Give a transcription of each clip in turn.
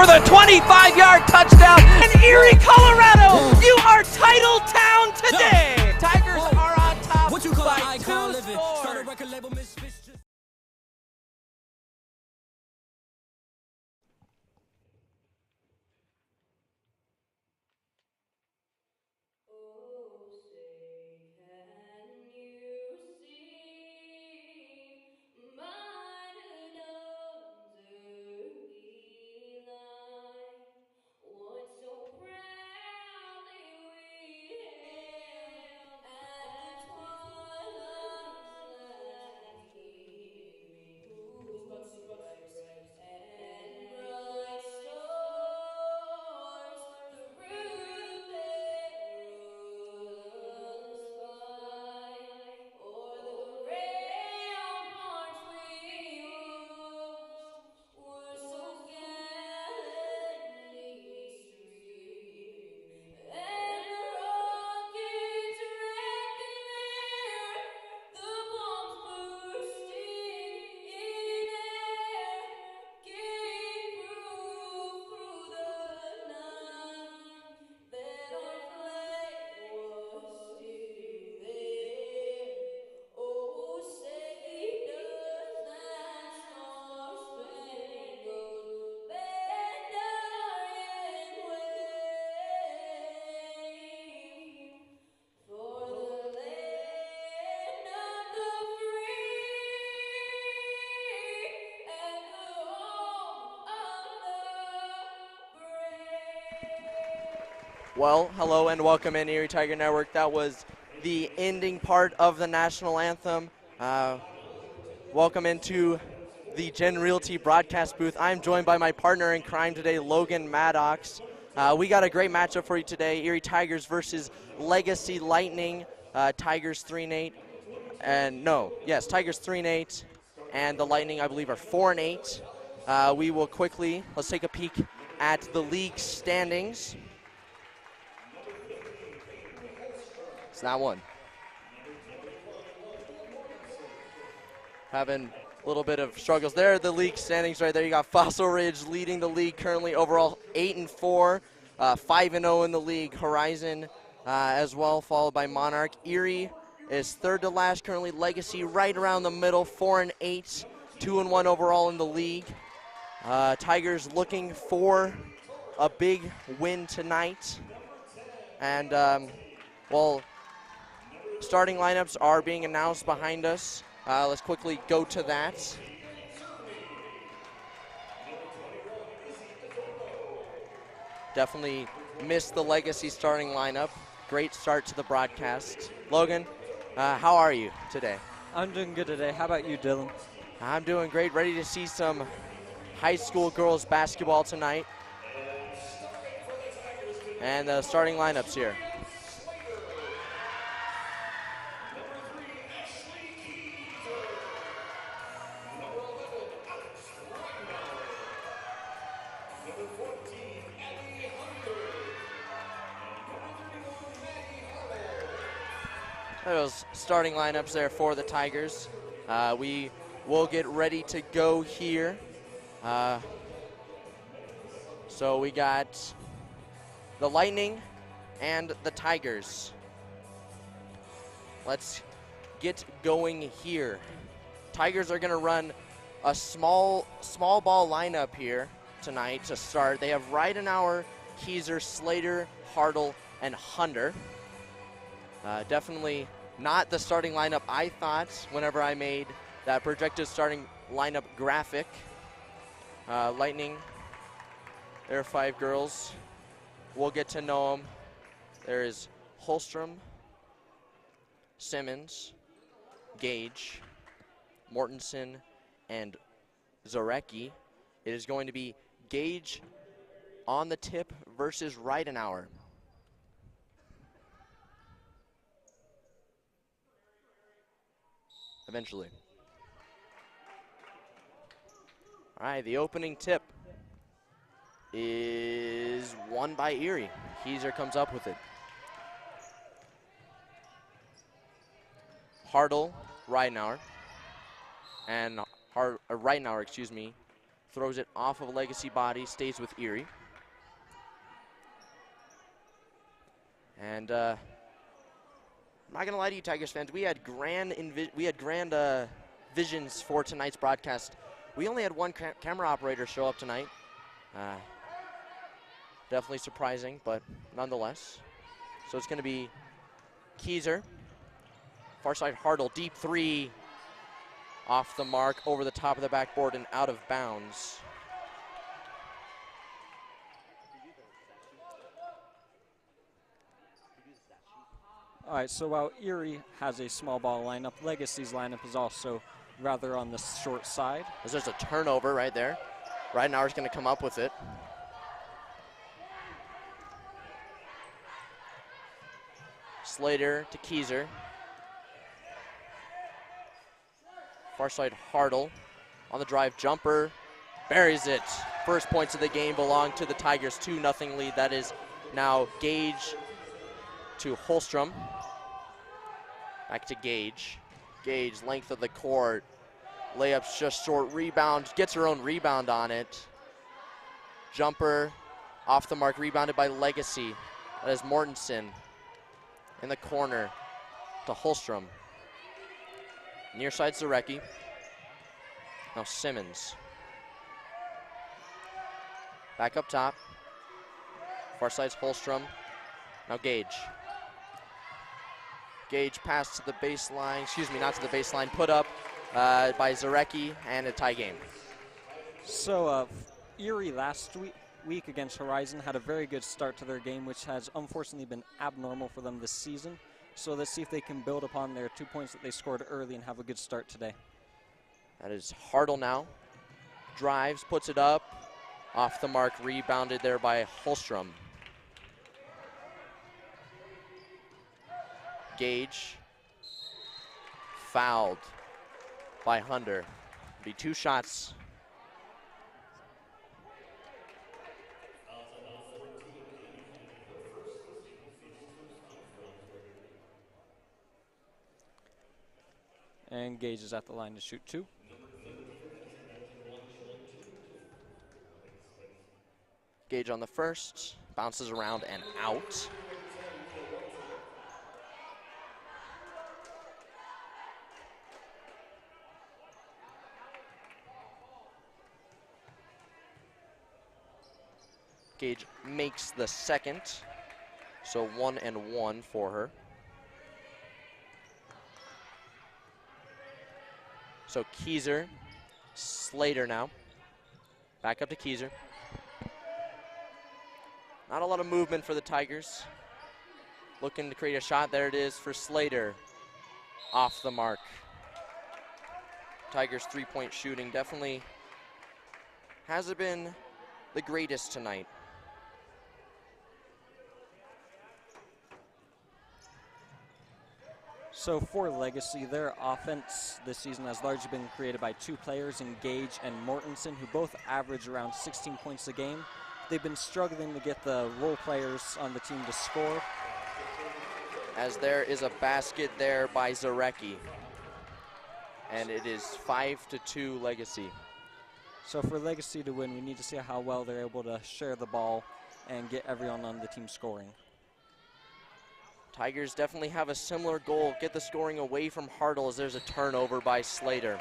for the 25-yard touchdown. In Erie, Colorado, you are title town today. Tigers are on top by 2 scores. Well, hello and welcome in Erie Tiger Network. That was the ending part of the national anthem. Welcome into the Gen Realty broadcast booth. I'm joined by my partner in crime today, Logan Maddox. We got a great matchup for you today. Erie Tigers versus Legacy Lightning. Tigers 3-8. Tigers 3-8. And the Lightning, I believe, are 4-8. We will quickly, let's take a peek at the league standings. It's that one. Having a little bit of struggles there. The league standings right there. You got Fossil Ridge leading the league currently overall 8-4, 5-0 in the league. Horizon as well, followed by Monarch. Erie is third to last currently. Legacy right around the middle, 4-8, 2-1 overall in the league. Tigers looking for a big win tonight. And, starting lineups are being announced behind us. Let's quickly go to that. Definitely missed the Legacy starting lineup. Great start to the broadcast. Logan, how are you today? I'm doing good today. How about you, Dylan? I'm doing great. Ready to see some high school girls basketball tonight. And the starting lineups here. Those starting lineups there for the Tigers. We will get ready to go here. So we got the Lightning and the Tigers. Let's get going here. Tigers are going to run a small ball lineup here tonight to start. They have Ridenauer, Keyser, Slater, Hartle, and Hunter. Definitely not the starting lineup I thought whenever I made that projected starting lineup graphic. Lightning, there are 5 girls. We'll get to know them. There is Holstrom, Simmons, Gage, Mortensen, and Zarecki. It is going to be Gage on the tip versus Ridenauer. Eventually. All right, the opening tip is won by Erie. Keyser comes up with it. Hartle, Ridenauer, and Ridenauer, Throws it off of a Legacy body, stays with Erie. And I'm not gonna lie to you, Tigers fans. We had grand visions for tonight's broadcast. We only had one camera operator show up tonight. Definitely surprising, but nonetheless. So it's gonna be Keyser, far side Hartle, deep three, off the mark, over the top of the backboard and out of bounds. All right, so while Erie has a small ball lineup, Legacy's lineup is also rather on the short side. There's a turnover right there. Ridenauer's going to come up with it. Slater to Keyser. Far side Hartle on the drive jumper. Buries it. First points of the game belong to the Tigers. 2-0 lead. That is now Gage to Holstrom. Back to Gage. Gage, length of the court. Layup's just short. Rebound. Gets her own rebound on it. Jumper off the mark. Rebounded by Legacy. That is Mortensen in the corner to Holstrom. Near side Zarecki. Now Simmons. Back up top. Far side's Holstrom. Now Gage. Gage pass to the baseline, not to the baseline, put up by Zarecki, and a tie game. So Erie last week against Horizon had a very good start to their game, which has unfortunately been abnormal for them this season. So let's see if they can build upon their 2 points that they scored early and have a good start today. That is Hartle now. Drives, puts it up. Off the mark, rebounded there by Holstrom. Gage. Fouled by Hunter. Be 2 shots. And Gage is at the line to shoot 2. Gage on the first, bounces around and out. Gage makes the second, so 1-1 for her. So Keyser, Slater now. Back up to Keyser. Not a lot of movement for the Tigers. Looking to create a shot. There it is for Slater. Off the mark. Tigers' three-point shooting definitely hasn't been the greatest tonight. So for Legacy, their offense this season has largely been created by 2 players in Gage and Mortensen, who both average around 16 points a game. They've been struggling to get the role players on the team to score. As there is a basket there by Zarecki. And it is 5-2 Legacy. So for Legacy to win, we need to see how well they're able to share the ball and get everyone on the team scoring. Tigers definitely have a similar goal, get the scoring away from Hartle as there's a turnover by Slater.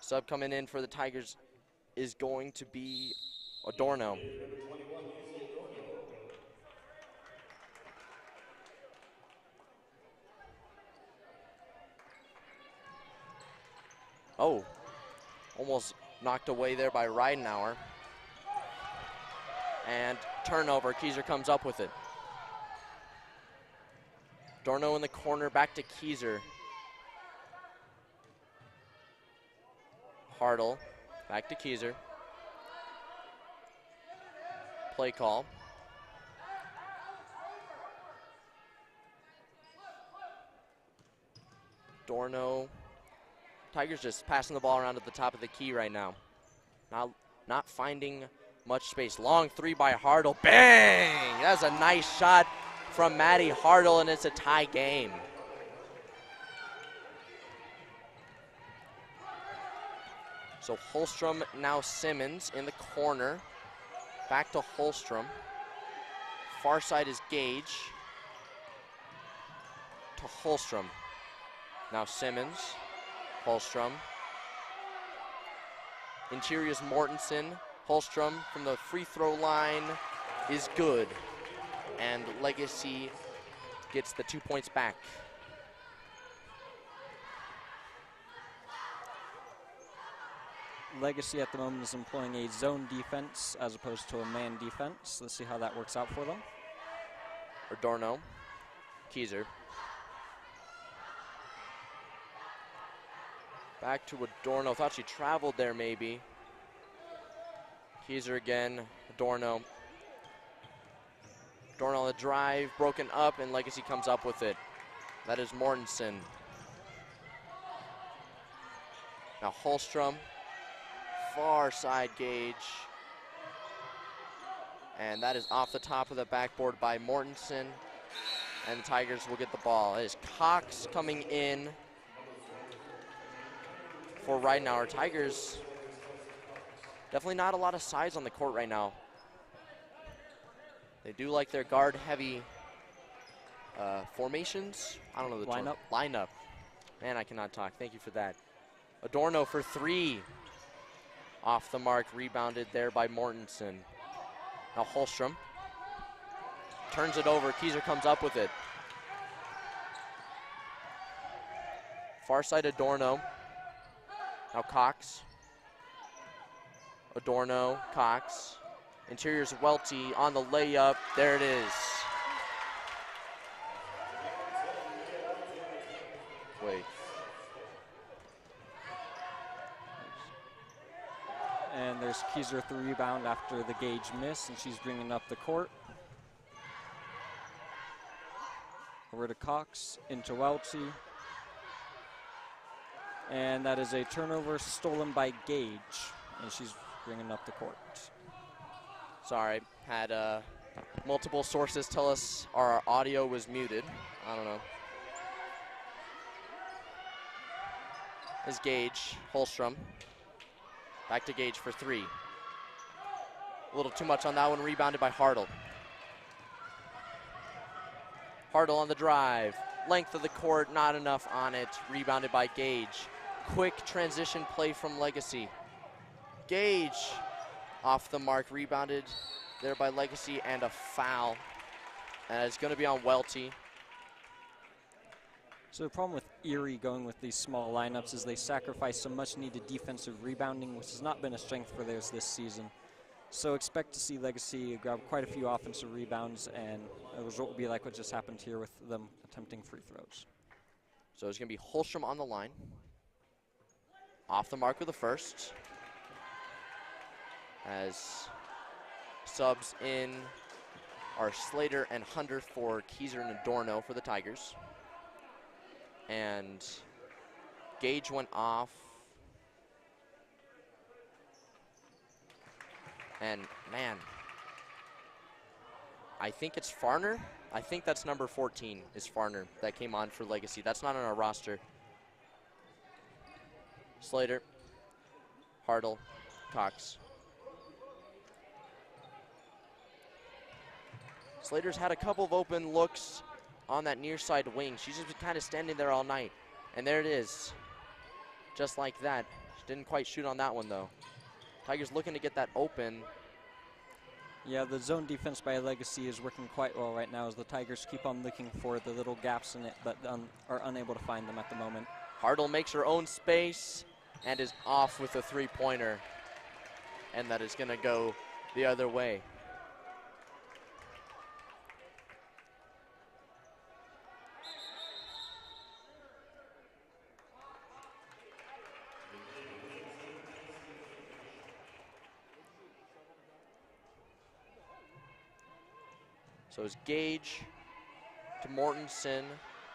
Sub coming in for the Tigers is going to be Adorno. Oh, almost knocked away there by Ridenauer. And turnover, Keyser comes up with it. Dorno in the corner, back to Keyser. Hartle, back to Keyser. Play call. Dorno. Tigers just passing the ball around at the top of the key right now. Not finding much space. Long three by Hartle. Bang! That's a nice shot from Maddie Hartle, and it's a tie game. So Holstrom, now Simmons in the corner. Back to Holstrom. Far side is Gage. To Holstrom. Now Simmons, Holstrom. Interior is Mortensen. Holstrom from the free throw line is good. And Legacy gets the 2 points back. Legacy at the moment is employing a zone defense as opposed to a man defense. Let's see how that works out for them. Adorno, Keyser. Back to Adorno, thought she traveled there maybe. Keyser again, Adorno. Adorno on the drive, broken up, and Legacy comes up with it. That is Mortensen. Now Holstrom, far side Gage. And that is off the top of the backboard by Mortensen. And the Tigers will get the ball. It is Cox coming in for Ridenour. Tigers, definitely not a lot of size on the court right now. They do like their guard-heavy formations. I don't know the term. Lineup. Man, I cannot talk. Thank you for that. Adorno for three. Off the mark, rebounded there by Mortensen. Now Holstrom turns it over. Keyser comes up with it. Far side Adorno. Now Cox. Adorno, Cox. Interior's Welty on the layup. There it is. Wait. And there's Keyser with the rebound after the Gage miss, and she's bringing up the court. Over to Cox, into Welty. And that is a turnover stolen by Gage, and she's bringing up the court. Sorry, had multiple sources tell us our audio was muted. I don't know. Is Gage, Holstrom. Back to Gage for three. A little too much on that one, rebounded by Hartle. Hartle on the drive. Length of the court, not enough on it. Rebounded by Gage. Quick transition play from Legacy. Gage off the mark, rebounded there by Legacy, and a foul. And it's going to be on Welty. So the problem with Erie going with these small lineups is they sacrifice some much needed defensive rebounding, which has not been a strength for theirs this season. So expect to see Legacy grab quite a few offensive rebounds, and the result will be like what just happened here with them attempting free throws. So it's going to be Holstrom on the line. Off the mark with the first. As subs in are Slater and Hunter for Keyser and Adorno for the Tigers. And Gage went off. And man, I think it's Farner. I think that's number 14 is Farner that came on for Legacy. That's not on our roster. Slater, Hartle, Cox. Slater's had a couple of open looks on that near side wing. She's just been kind of standing there all night. And there it is. Just like that. She didn't quite shoot on that one though. Tigers looking to get that open. Yeah, the zone defense by Legacy is working quite well right now as the Tigers keep on looking for the little gaps in it, but are unable to find them at the moment. Hartle makes her own space and is off with a three-pointer. And that is gonna go the other way. So it's Gage to Mortensen.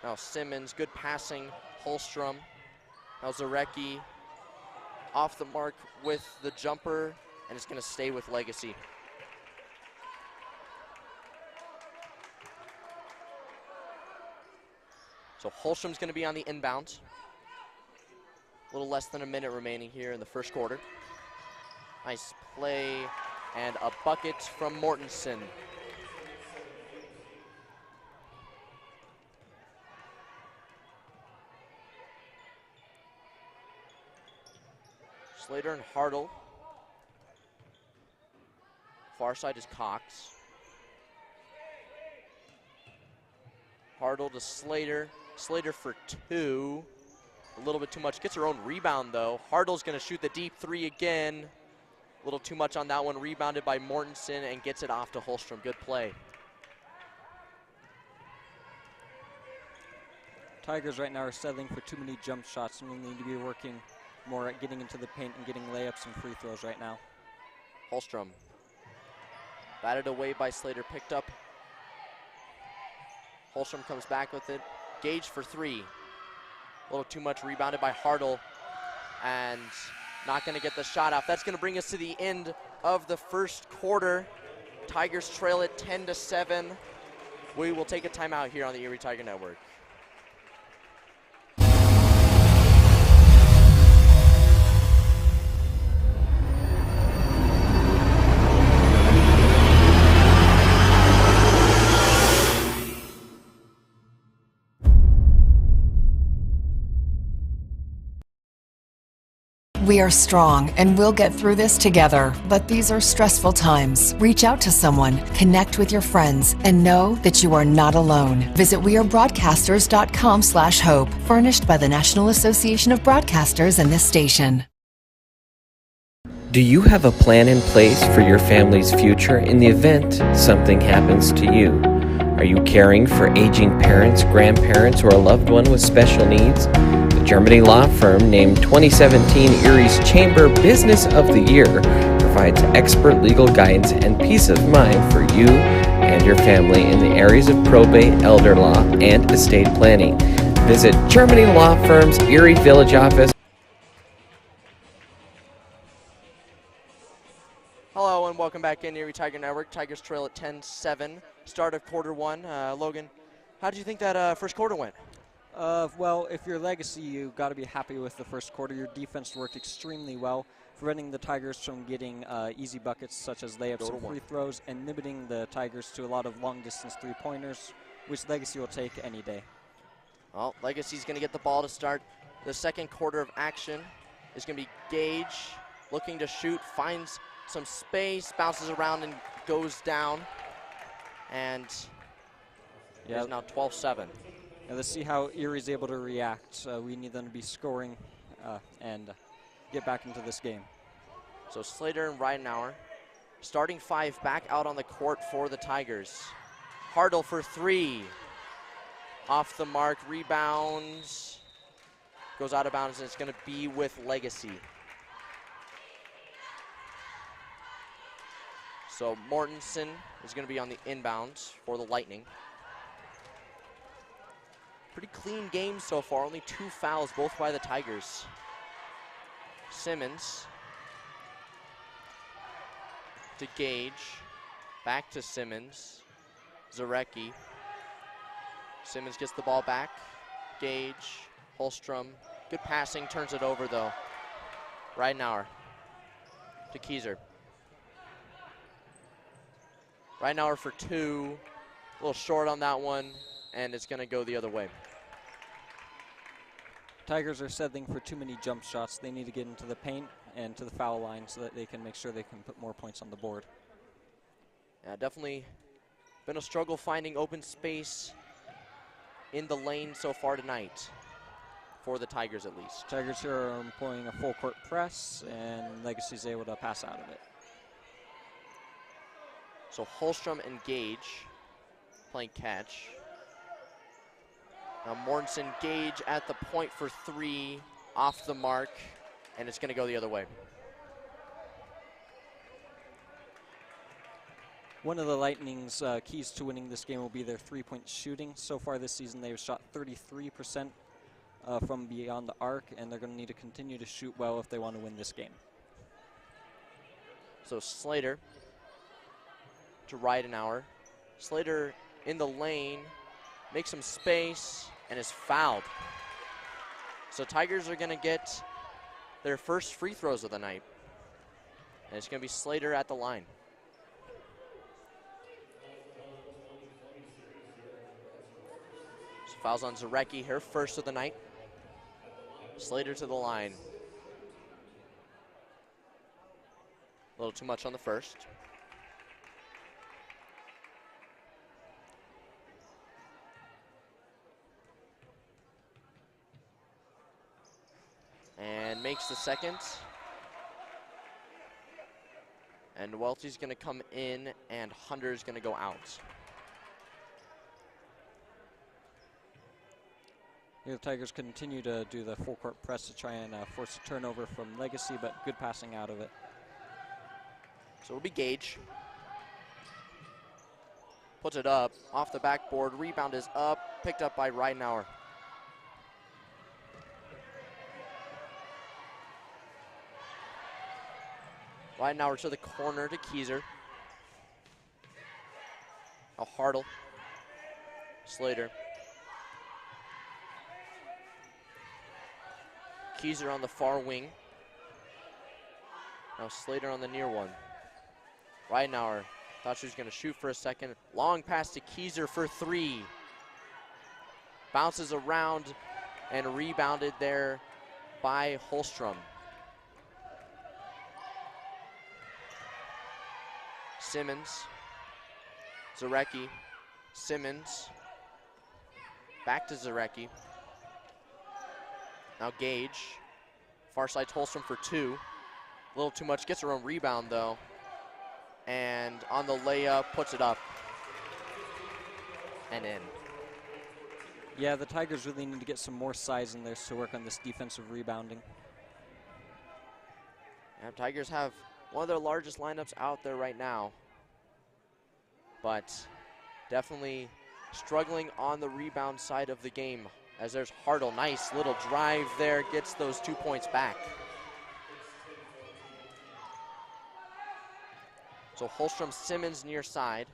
Now Simmons, good passing. Holstrom. Now Zarecki off the mark with the jumper, and it's going to stay with Legacy. So Holstrom's going to be on the inbound. little less than a minute remaining here in the first quarter. Nice play and a bucket from Mortensen. Slater and Hartle. Far side is Cox. Hartle to Slater. Slater for 2. A little bit too much. Gets her own rebound, though. Hartle's going to shoot the deep 3 again. A little too much on that one. Rebounded by Mortensen and gets it off to Holstrom. Good play. Tigers right now are settling for too many jump shots, and we need to be working more at getting into the paint and getting layups and free throws right now. Holstrom. Batted away by Slater. Picked up. Holstrom comes back with it. Gage for 3. A little too much. Rebounded by Hartle. And not going to get the shot off. That's going to bring us to the end of the first quarter. Tigers trail it 10-7. We will take a timeout here on the Erie Tiger Network. We are strong and we'll get through this together, but these are stressful times. Reach out to someone, connect with your friends, and know that you are not alone. Visit wearebroadcasters.com/hope, furnished by the National Association of Broadcasters and this station. Do you have a plan in place for your family's future in the event something happens to you? Are you caring for aging parents, grandparents, or a loved one with special needs? Germany law firm named 2017 Erie's Chamber Business of the Year provides expert legal guidance and peace of mind for you and your family in the areas of probate, elder law, and estate planning. Visit Germany Law Firm's Erie Village office. Hello and welcome back in Erie Tiger Network. Tigers trail at 10-7. Start of quarter 1. Logan, how did you think that first quarter went? Well, if you're Legacy, you got to be happy with the first quarter. Your defense worked extremely well, preventing the Tigers from getting easy buckets such as layups and free throws, and limiting the Tigers to a lot of long-distance three-pointers, which Legacy will take any day. Well, Legacy's going to get the ball to start the second quarter of action. It's going to be Gage looking to shoot, finds some space, bounces around and goes down, and it's now 12-7. Now let's see how Erie's able to react. We need them to be scoring and get back into this game. So Slater and Ridenauer, starting 5 back out on the court for the Tigers. Hartle for 3. Off the mark, rebounds, goes out of bounds, and it's going to be with Legacy. So Mortensen is going to be on the inbounds for the Lightning. Pretty clean game so far, only 2 fouls, both by the Tigers. Simmons to Gage, back to Simmons, Zarecki. Simmons gets the ball back, Gage, Holstrom, good passing, turns it over though. Ridenauer to Kieser. Ridenauer for 2, a little short on that one, and it's going to go the other way. Tigers are settling for too many jump shots. They need to get into the paint and to the foul line so that they can make sure they can put more points on the board. Yeah, definitely been a struggle finding open space in the lane so far tonight, for the Tigers at least. Tigers here are employing a full court press, and Legacy's able to pass out of it. So Holstrom and Gage playing catch. Now Mortensen, Gage at the point for 3, off the mark, and it's going to go the other way. One of the Lightning's keys to winning this game will be their three-point shooting. So far this season, they've shot 33% from beyond the arc, and they're going to need to continue to shoot well if they want to win this game. So Slater to Ridenauer. Slater in the lane, makes some space, and is fouled. So Tigers are going to get their first free throws of the night. And it's going to be Slater at the line. So fouls on Zarecki, her first of the night. Slater to the line. A little too much on the first. And makes the second. And Welty's going to come in, and Hunter's going to go out. The Tigers continue to do the full court press to try and force a turnover from Legacy, but good passing out of it. So it'll be Gage. Puts it up, off the backboard, rebound is up, picked up by Ridenauer. Ridenauer to the corner to Keyser. Now Hartle. Slater. Keyser on the far wing. Now Slater on the near one. Ridenauer thought she was going to shoot for a second. Long pass to Keyser for three. Bounces around and rebounded there by Holstrom. Simmons. Zarecki. Simmons. Back to Zarecki. Now Gage. Far side Holstrom for two. A little too much. Gets her own rebound though. And on the layup, puts it up and in. Yeah, the Tigers really need to get some more size in there to work on this defensive rebounding. And Tigers have one of their largest lineups out there right now, but definitely struggling on the rebound side of the game, as there's Hartle. Nice little drive there, gets those 2 points back. So Holstrom, Simmons near side.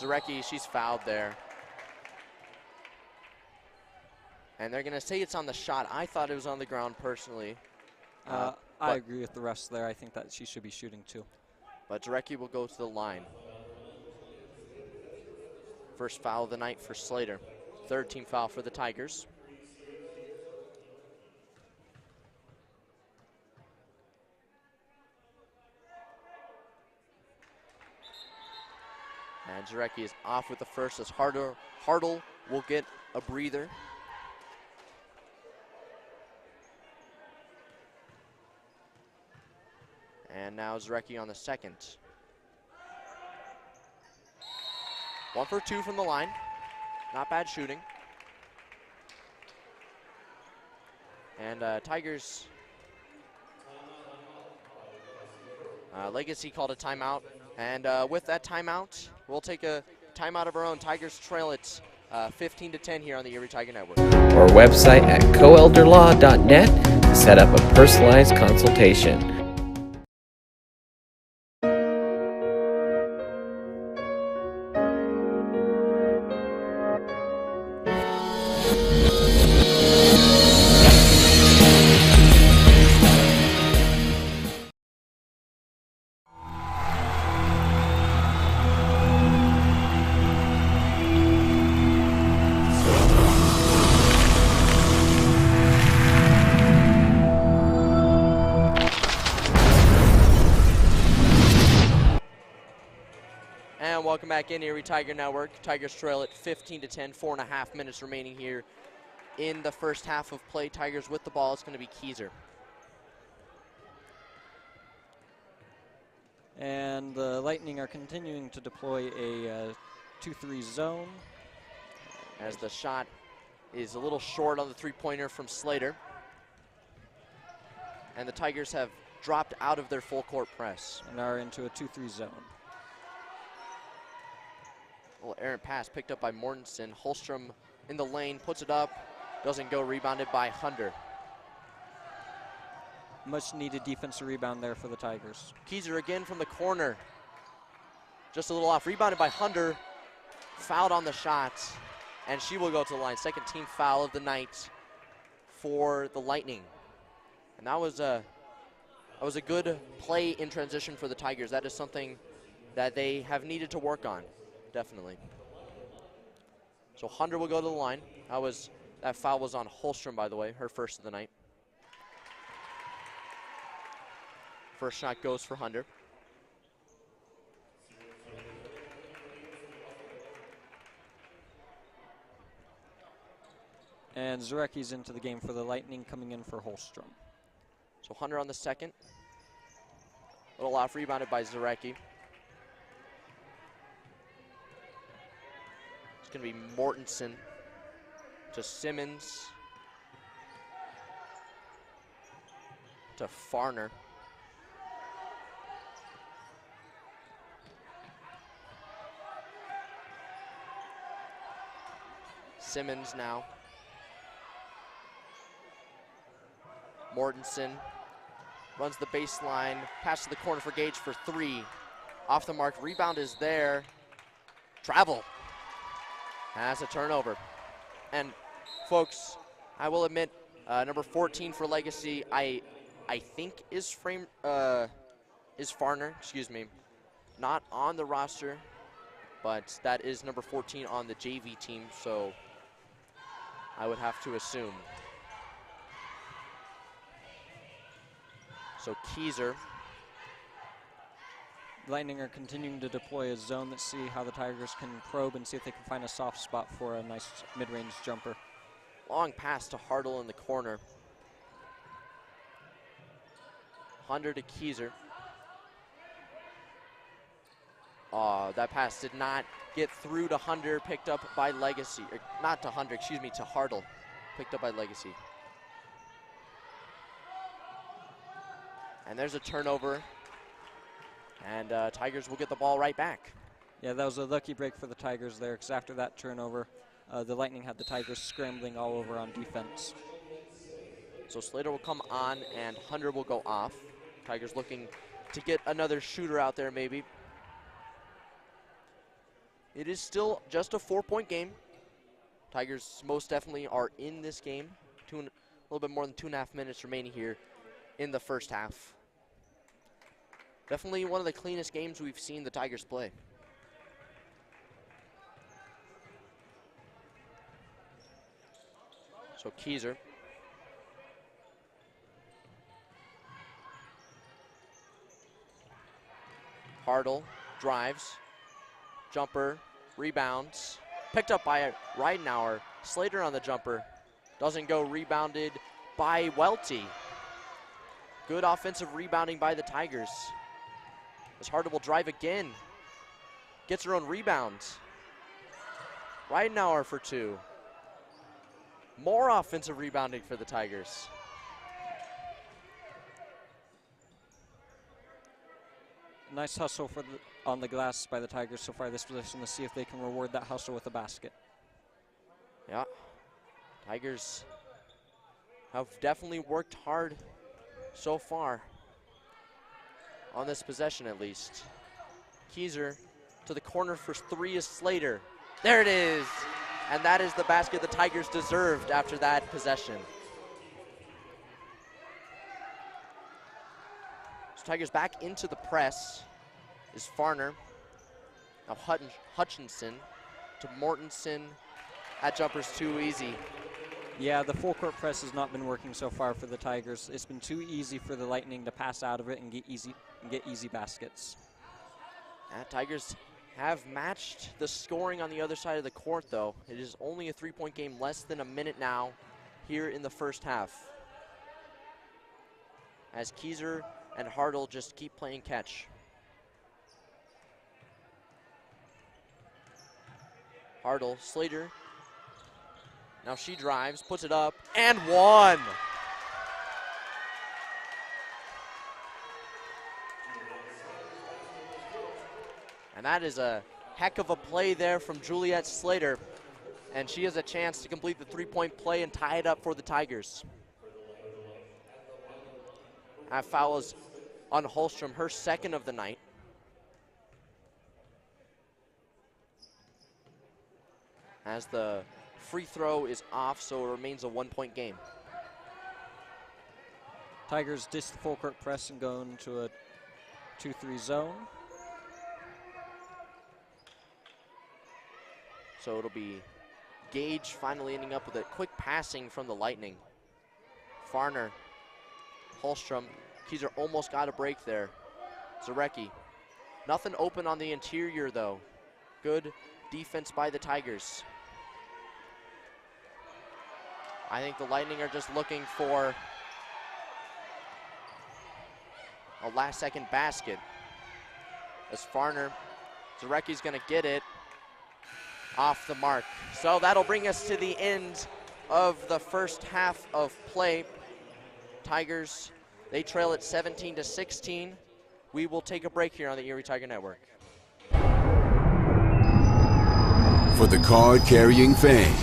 Zarecki, she's fouled there. And they're gonna say it's on the shot. I thought it was on the ground personally. I agree with the refs there. I think that she should be shooting too. But Zarecki will go to the line. First foul of the night for Slater. Third team foul for the Tigers. And Zarecki is off with the first as Hartle will get a breather. And now Zarecki on the second. 1 for 2 from the line. Not bad shooting. And Tigers Legacy called a timeout. And with that timeout, we'll take a timeout of our own. Tigers trail it 15-10 here on the Erie Tiger Network. Or website at coelderlaw.net to set up a personalized consultation. Welcome back in Erie Tiger Network. Tigers trail at 15-10, 4.5 minutes remaining here in the first half of play. Tigers with the ball. It's going to be Keyser. And the Lightning are continuing to deploy a 2-3 zone. As the shot is a little short on the three-pointer from Slater. And the Tigers have dropped out of their full court press. And are into a 2-3 zone. Little errant pass picked up by Mortensen. Holstrom in the lane, puts it up, doesn't go, rebounded by Hunter. Much needed defensive rebound there for the Tigers. Keyser again from the corner. Just a little off, rebounded by Hunter, fouled on the shot, and she will go to the line. Second team foul of the night for the Lightning. And that was a good play in transition for the Tigers. That is something that they have needed to work on, definitely. So Hunter will go to the line. That foul was on Holstrom, by the way, her first of the night. First shot goes for Hunter. And Zarecki's into the game for the Lightning, coming in for Holstrom. So Hunter on the second. Little off, rebounded by Zarecki. It's going to be Mortensen to Simmons to Farner. Simmons now. Mortensen runs the baseline, pass to the corner for Gage for three. Off the mark, rebound is there. Travel. Has a turnover. And folks, I will admit, number 14 for Legacy, I think is Farner, excuse me. Not on the roster, but that is number 14 on the JV team, so I would have to assume. So Keyser. Lightning are continuing to deploy a zone. Let's see how the Tigers can probe and see if they can find a soft spot for a nice mid-range jumper. Long pass to Hartle in the corner. Hunter to Keyser. That pass did not get through to Hunter, picked up by Legacy. Or not to Hunter, excuse me, to Hartle. Picked up by Legacy. And there's a turnover. And Tigers will get the ball right back. Yeah, that was a lucky break for the Tigers there, because after that turnover, the Lightning had the Tigers scrambling all over on defense. So Slater will come on and Hunter will go off. Tigers looking to get another shooter out there maybe. It is still just a 4-point game. Tigers most definitely are in this game. A little bit more than 2.5 minutes remaining here in the first half. Definitely one of the cleanest games we've seen the Tigers play. So Keyser. Hartle drives. Jumper, rebounds. Picked up by Reidenauer. Slater on the jumper. Doesn't go, rebounded by Welty. Good offensive rebounding by the Tigers. As Hartle will drive again. Gets her own rebound. Reidenauer for two. More offensive rebounding for the Tigers. Nice hustle on the glass by the Tigers so far this possession. Let's see if they can reward that hustle with a basket. Yeah. Tigers have definitely worked hard so far on this possession at least. Keyser to the corner for three is Slater. There it is. And that is the basket the Tigers deserved after that possession. So Tigers back into the press is Farner. Now Hutchinson to Mortensen. That jumper's too easy. Yeah, the full court press has not been working so far for the Tigers. It's been too easy for the Lightning to pass out of it and get easy baskets. Tigers have matched the scoring on the other side of the court, though. It is only a 3-point game, less than a minute now here in the first half. As Keyser and Hartle just keep playing catch. Hartle, Slater. Now she drives, puts it up, and one. And that is a heck of a play there from Juliet Slater. And she has a chance to complete the 3-point play and tie it up for the Tigers. That foul is on Holstrom, her second of the night. As the free throw is off, so it remains a 1-point game. Tigers ditch the full court press and go into a 2-3 zone. So it'll be Gage finally ending up with a quick passing from the Lightning. Farner, Holstrom, Keyser almost got a break there. Zarecki, nothing open on the interior though. Good defense by the Tigers. I think the Lightning are just looking for a last second basket. As Farner, Zarecki's gonna get it off the mark. So that'll bring us to the end of the first half of play. Tigers, they trail at 17-16. We will take a break here on the Erie Tiger Network. For the card-carrying fan,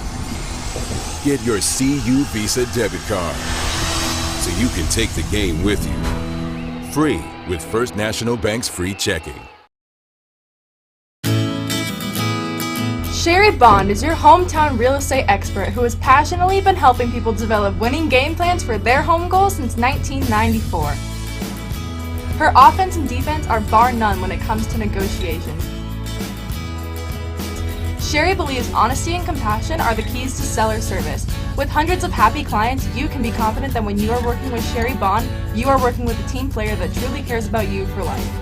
get your CU Visa debit card so you can take the game with you. Free with First National Bank's free checking. Sherry Bond is your hometown real estate expert who has passionately been helping people develop winning game plans for their home goals since 1994. Her offense and defense are bar none when it comes to negotiations. Sherry believes honesty and compassion are the keys to seller service. With hundreds of happy clients, you can be confident that when you are working with Sherry Bond, you are working with a team player that truly cares about you for life.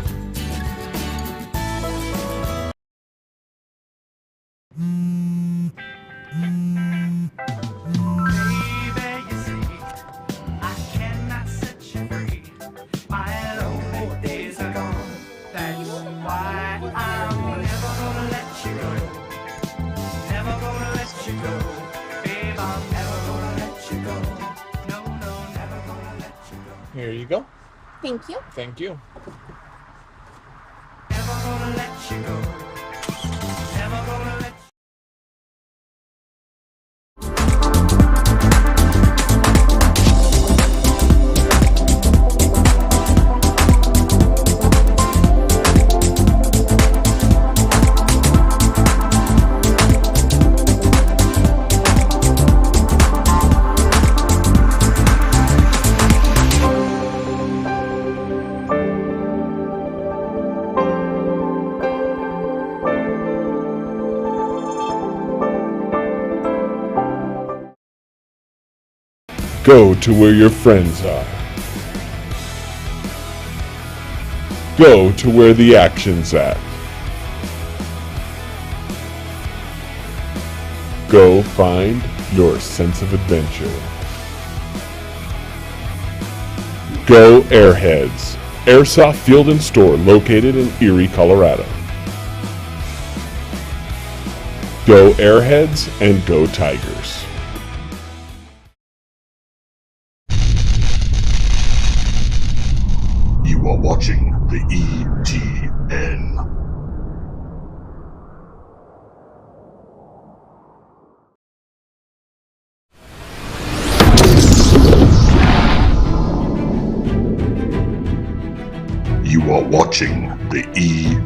Here you go. Thank you. Thank you. Never gonna let you go. Never gonna let you Go to where your friends are. Go to where the action's at. Go find your sense of adventure. Go Airheads, Airsoft Field and Store located in Erie, Colorado. Go Airheads and go Tigers. You are watching the ETN. You are watching the ETN.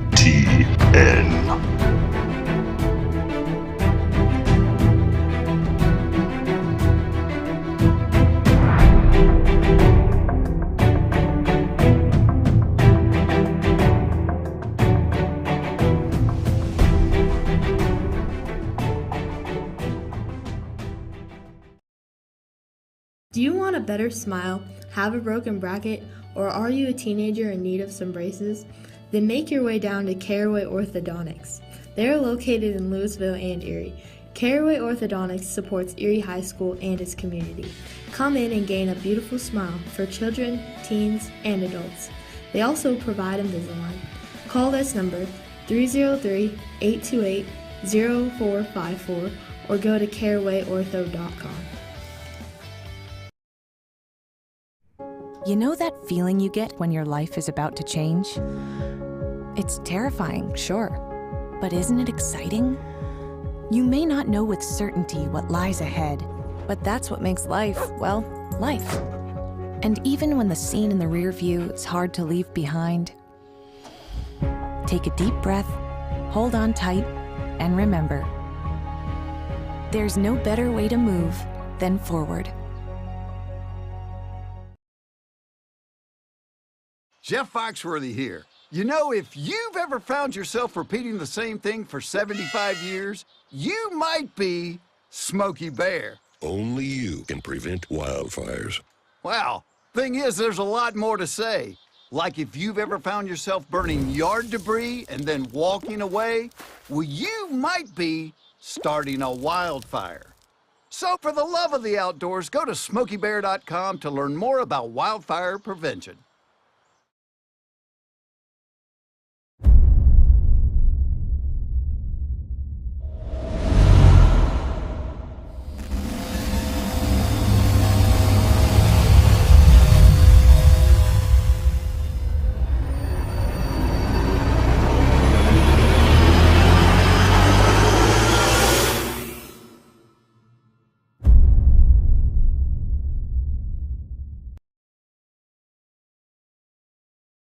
Do you want a better smile, have a broken bracket, or are you a teenager in need of some braces? Then make your way down to Caraway Orthodontics. They are located in Louisville and Erie. Caraway Orthodontics supports Erie High School and its community. Come in and gain a beautiful smile for children, teens, and adults. They also provide Invisalign. Call this number 303-828-0454 or go to carawayortho.com. You know that feeling you get when your life is about to change? It's terrifying, sure, but isn't it exciting? You may not know with certainty what lies ahead, but that's what makes life, well, life. And even when the scene in the rear view is hard to leave behind, take a deep breath, hold on tight, and remember, there's no better way to move than forward. Jeff Foxworthy here. You know, if you've ever found yourself repeating the same thing for 75 years, you might be Smokey Bear. Only you can prevent wildfires. Well, thing is, there's a lot more to say. Like if you've ever found yourself burning yard debris and then walking away, well, you might be starting a wildfire. So for the love of the outdoors, go to SmokeyBear.com to learn more about wildfire prevention.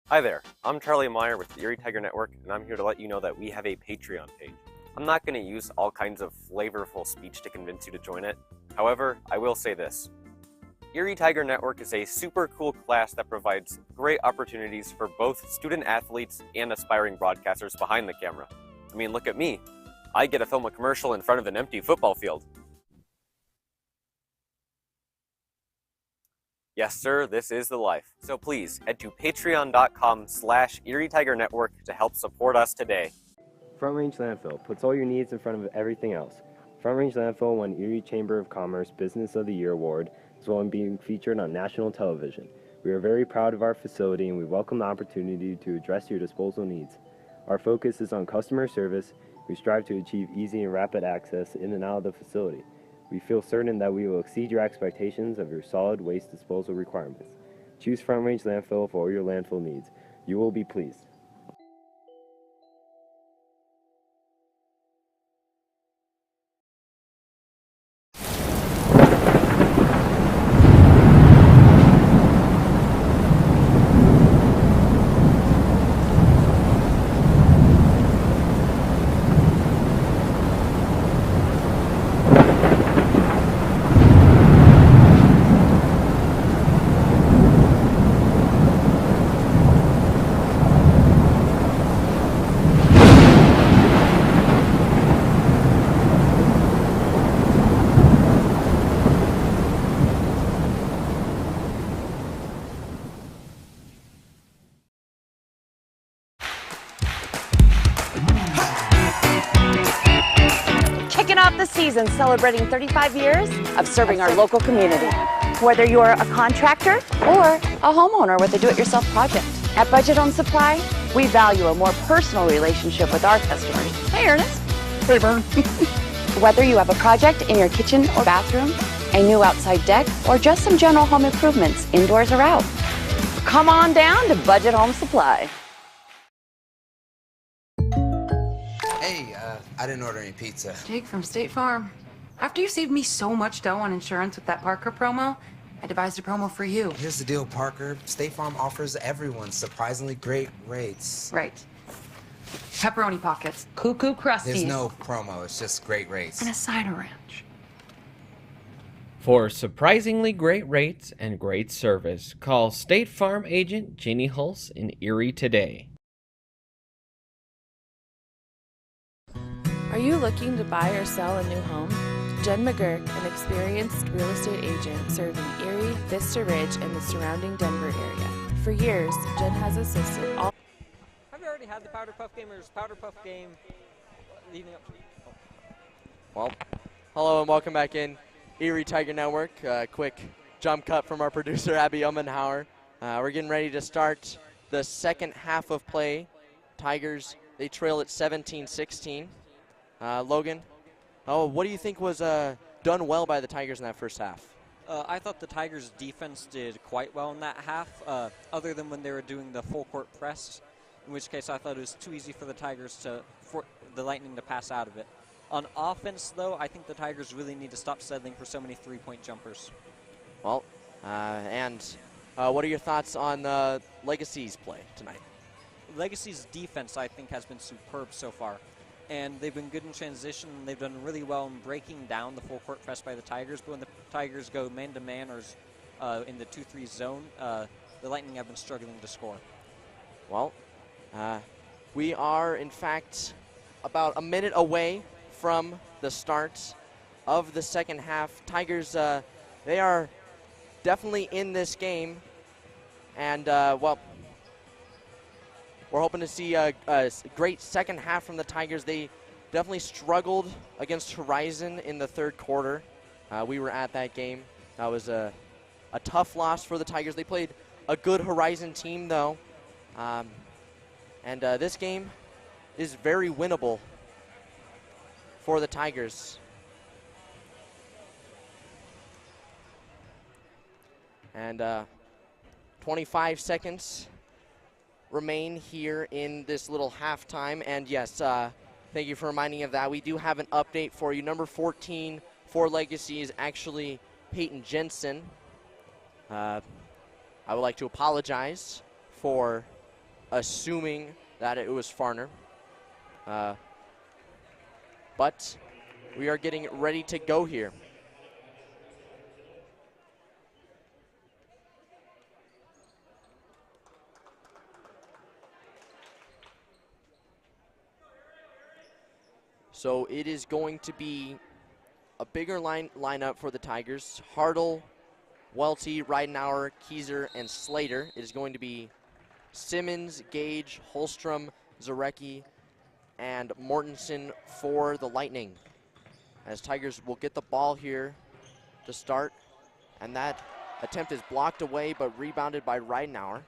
Hi there, I'm Charlie Meyer with the Erie Tiger Network, and I'm here to let you know that we have a Patreon page. I'm not going to use all kinds of flavorful speech to convince you to join it. However, I will say this. Erie Tiger Network is a super cool class that provides great opportunities for both student athletes and aspiring broadcasters behind the camera. I mean, look at me. I get to film a commercial in front of an empty football field. Yes, sir, this is the life. So please, head to patreon.com/Erie Tiger Network to help support us today. Front Range Landfill puts all your needs in front of everything else. Front Range Landfill won Erie Chamber of Commerce Business of the Year Award, as well as being featured on national television. We are very proud of our facility and we welcome the opportunity to address your disposal needs. Our focus is on customer service. We strive to achieve easy and rapid access in and out of the facility. We feel certain that we will exceed your expectations of your solid waste disposal requirements. Choose Front Range Landfill for all your landfill needs. You will be pleased. Kicking off the season celebrating 35 years of serving our local community. Whether you're a contractor or a homeowner with a do-it-yourself project. At Budget Home Supply, we value a more personal relationship with our customers. Hey, Ernest. Hey, Vern. Whether you have a project in your kitchen or bathroom, a new outside deck, or just some general home improvements, indoors or out, come on down to Budget Home Supply. Hey, I didn't order any pizza. Jake from State Farm. After you saved me so much dough on insurance with that Parker promo, I devised a promo for you. Here's the deal, Parker. State Farm offers everyone surprisingly great rates. Right. Pepperoni pockets, cuckoo crusties. There's no promo, it's just great rates. And a cider ranch. For surprisingly great rates and great service, call State Farm agent Jeannie Hulse in Erie today. Are you looking to buy or sell a new home? Jen McGurk, an experienced real estate agent serving Erie, Vista Ridge, and the surrounding Denver area. For years, Jen has assisted all... Have you already had the Powder Puff game, or is Powder Puff game leading up to... Well, hello and welcome back in Erie Tiger Network. Quick jump cut from our producer, Abby Ummenhauer. We're getting ready to start the second half of play. Tigers, they trail at 17-16. Logan, what do you think was done well by the Tigers in that first half? I thought the Tigers' defense did quite well in that half, other than when they were doing the full court press, in which case I thought it was too easy for the Tigers for the Lightning to pass out of it. On offense, though, I think the Tigers really need to stop settling for so many three-point jumpers. Well, what are your thoughts on Legacy's play tonight? Legacy's defense, I think, has been superb so far. And they've been good in transition. They've done really well in breaking down the full court press by the Tigers. But when the Tigers go man-to-man or in the 2-3 zone, the Lightning have been struggling to score. Well, we are, in fact, about a minute away from the start of the second half. Tigers, they are definitely in this game. And, well, we're hoping to see a great second half from the Tigers. They definitely struggled against Horizon in the third quarter. We were at that game. That was a tough loss for the Tigers. They played a good Horizon team, though. And this game is very winnable for the Tigers. And 25 seconds remain here in this little halftime. And yes, thank you for reminding me of that. We do have an update for you. Number 14 for Legacy is actually Peyton Jensen. I would like to apologize for assuming that it was Farner. But we are getting ready to go here. So it is going to be a bigger lineup for the Tigers. Hartle, Welty, Ridenauer, Kieser, and Slater. It is going to be Simmons, Gage, Holstrom, Zarecki, and Mortensen for the Lightning. As Tigers will get the ball here to start. And that attempt is blocked away but rebounded by Ridenauer.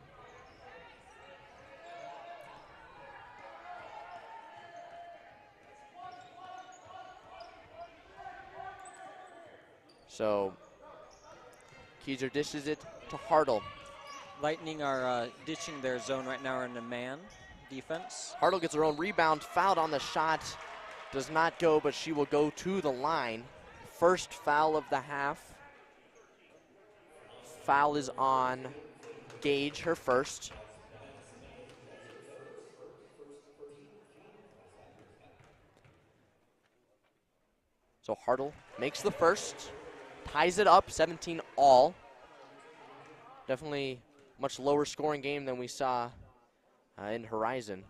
So Kieser dishes it to Hartle. Lightning are ditching their zone right now in a man defense. Hartle gets her own rebound, fouled on the shot. Does not go, but she will go to the line. First foul of the half. Foul is on Gage, her first. So Hartle makes the first, ties it up, 17 all. Definitely much lower scoring game than we saw in Horizon.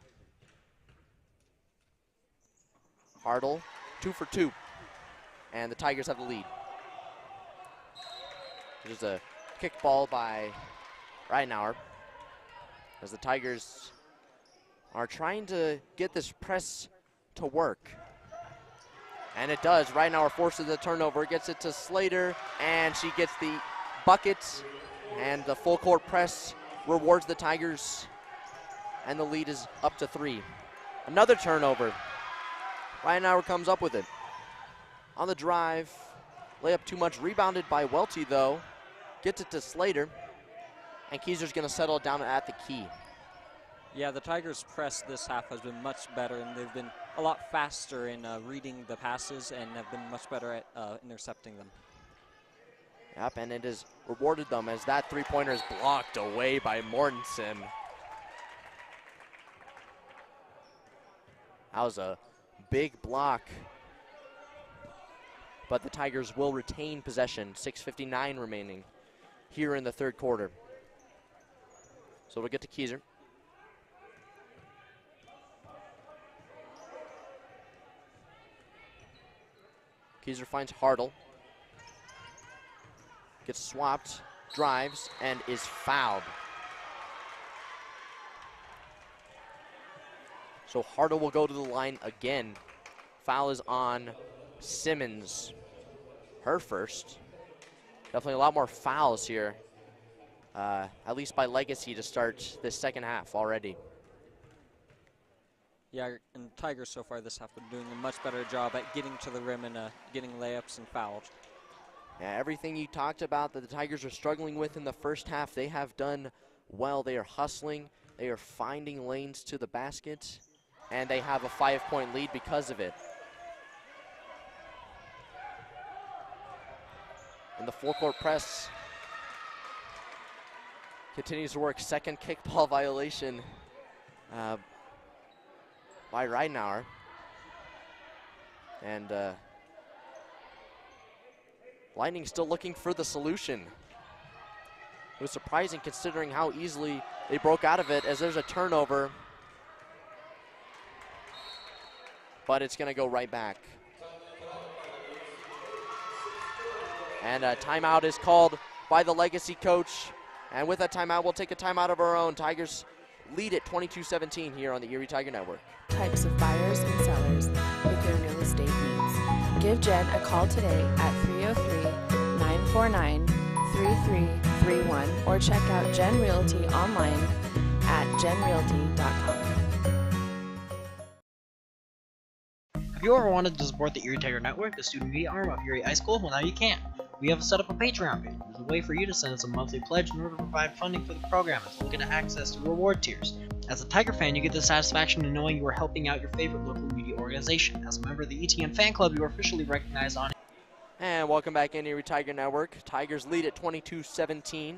Hartle, 2 for 2, and the Tigers have the lead. There's a kick ball by Ridenauer as the Tigers are trying to get this press to work. And it does. Ridenauer forces the turnover, gets it to Slater, and she gets the bucket, and the full court press rewards the Tigers, and the lead is up to 3. Another turnover. Ridenauer comes up with it. On the drive, layup too much, rebounded by Welty though. Gets it to Slater, and Kieser's gonna settle down at the key. Yeah, the Tigers' press this half has been much better, and they've been a lot faster in reading the passes and have been much better at intercepting them. Yep, and it has rewarded them as that three-pointer is blocked away by Mortensen. That was a big block, but the Tigers will retain possession. 6:59 remaining here in the third quarter. So we'll get to Kieser. Kieser finds Hartle. Gets swapped, drives, and is fouled. So Hartle will go to the line again. Foul is on Simmons. Her first. Definitely a lot more fouls here, at least by Legacy to start this second half already. Yeah, and Tigers so far this half have been doing a much better job at getting to the rim and getting layups and fouls. Yeah, everything you talked about that the Tigers are struggling with in the first half, they have done well. They are hustling, they are finding lanes to the basket, and they have a 5-point lead because of it. And the full court press continues to work. Second kickball violation by Ridenauer. And Lightning still looking for the solution. It was surprising considering how easily they broke out of it, as there's a turnover. But it's going to go right back. And a timeout is called by the Legacy coach. And with that timeout, we'll take a timeout of our own. Tigers lead at 22-17 here on the Erie Tiger Network. Types of buyers and sellers with your real estate needs. Give Jen a call today at 303-949-3331 or check out Jen Realty online at jenrealty.com. Have you ever wanted to support the Erie Tiger Network, the student media arm of Erie High School? Well, now you can. We have set up a Patreon page. There's a way for you to send us a monthly pledge in order to provide funding for the program, as well as get access to reward tiers. As a Tiger fan, you get the satisfaction in knowing you are helping out your favorite local media organization. As a member of the ETN fan club, you are officially recognized on. And welcome back in Erie Tiger Network. Tigers lead at 22-17.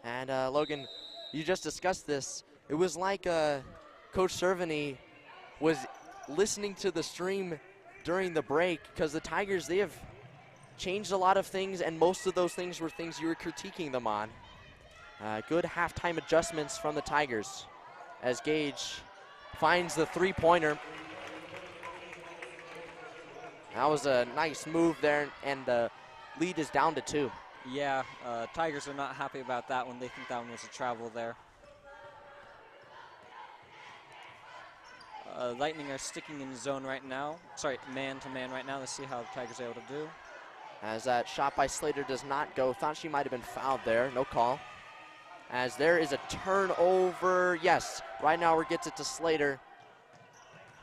And Logan, you just discussed this. It was like Coach Cerveny was listening to the stream during the break, because the Tigers, they have changed a lot of things, and most of those things were things you were critiquing them on. Good halftime adjustments from the Tigers as Gage finds the three-pointer. That was a nice move there, and the lead is down to 2. Yeah, Tigers are not happy about that one. They think that one was a travel there. Lightning are sticking in zone right now. Sorry, man-to-man right now. Let's see how the Tigers are able to do. As that shot by Slater does not go. Thought she might have been fouled there. No call. As there is a turnover. Yes, right now gets it to Slater.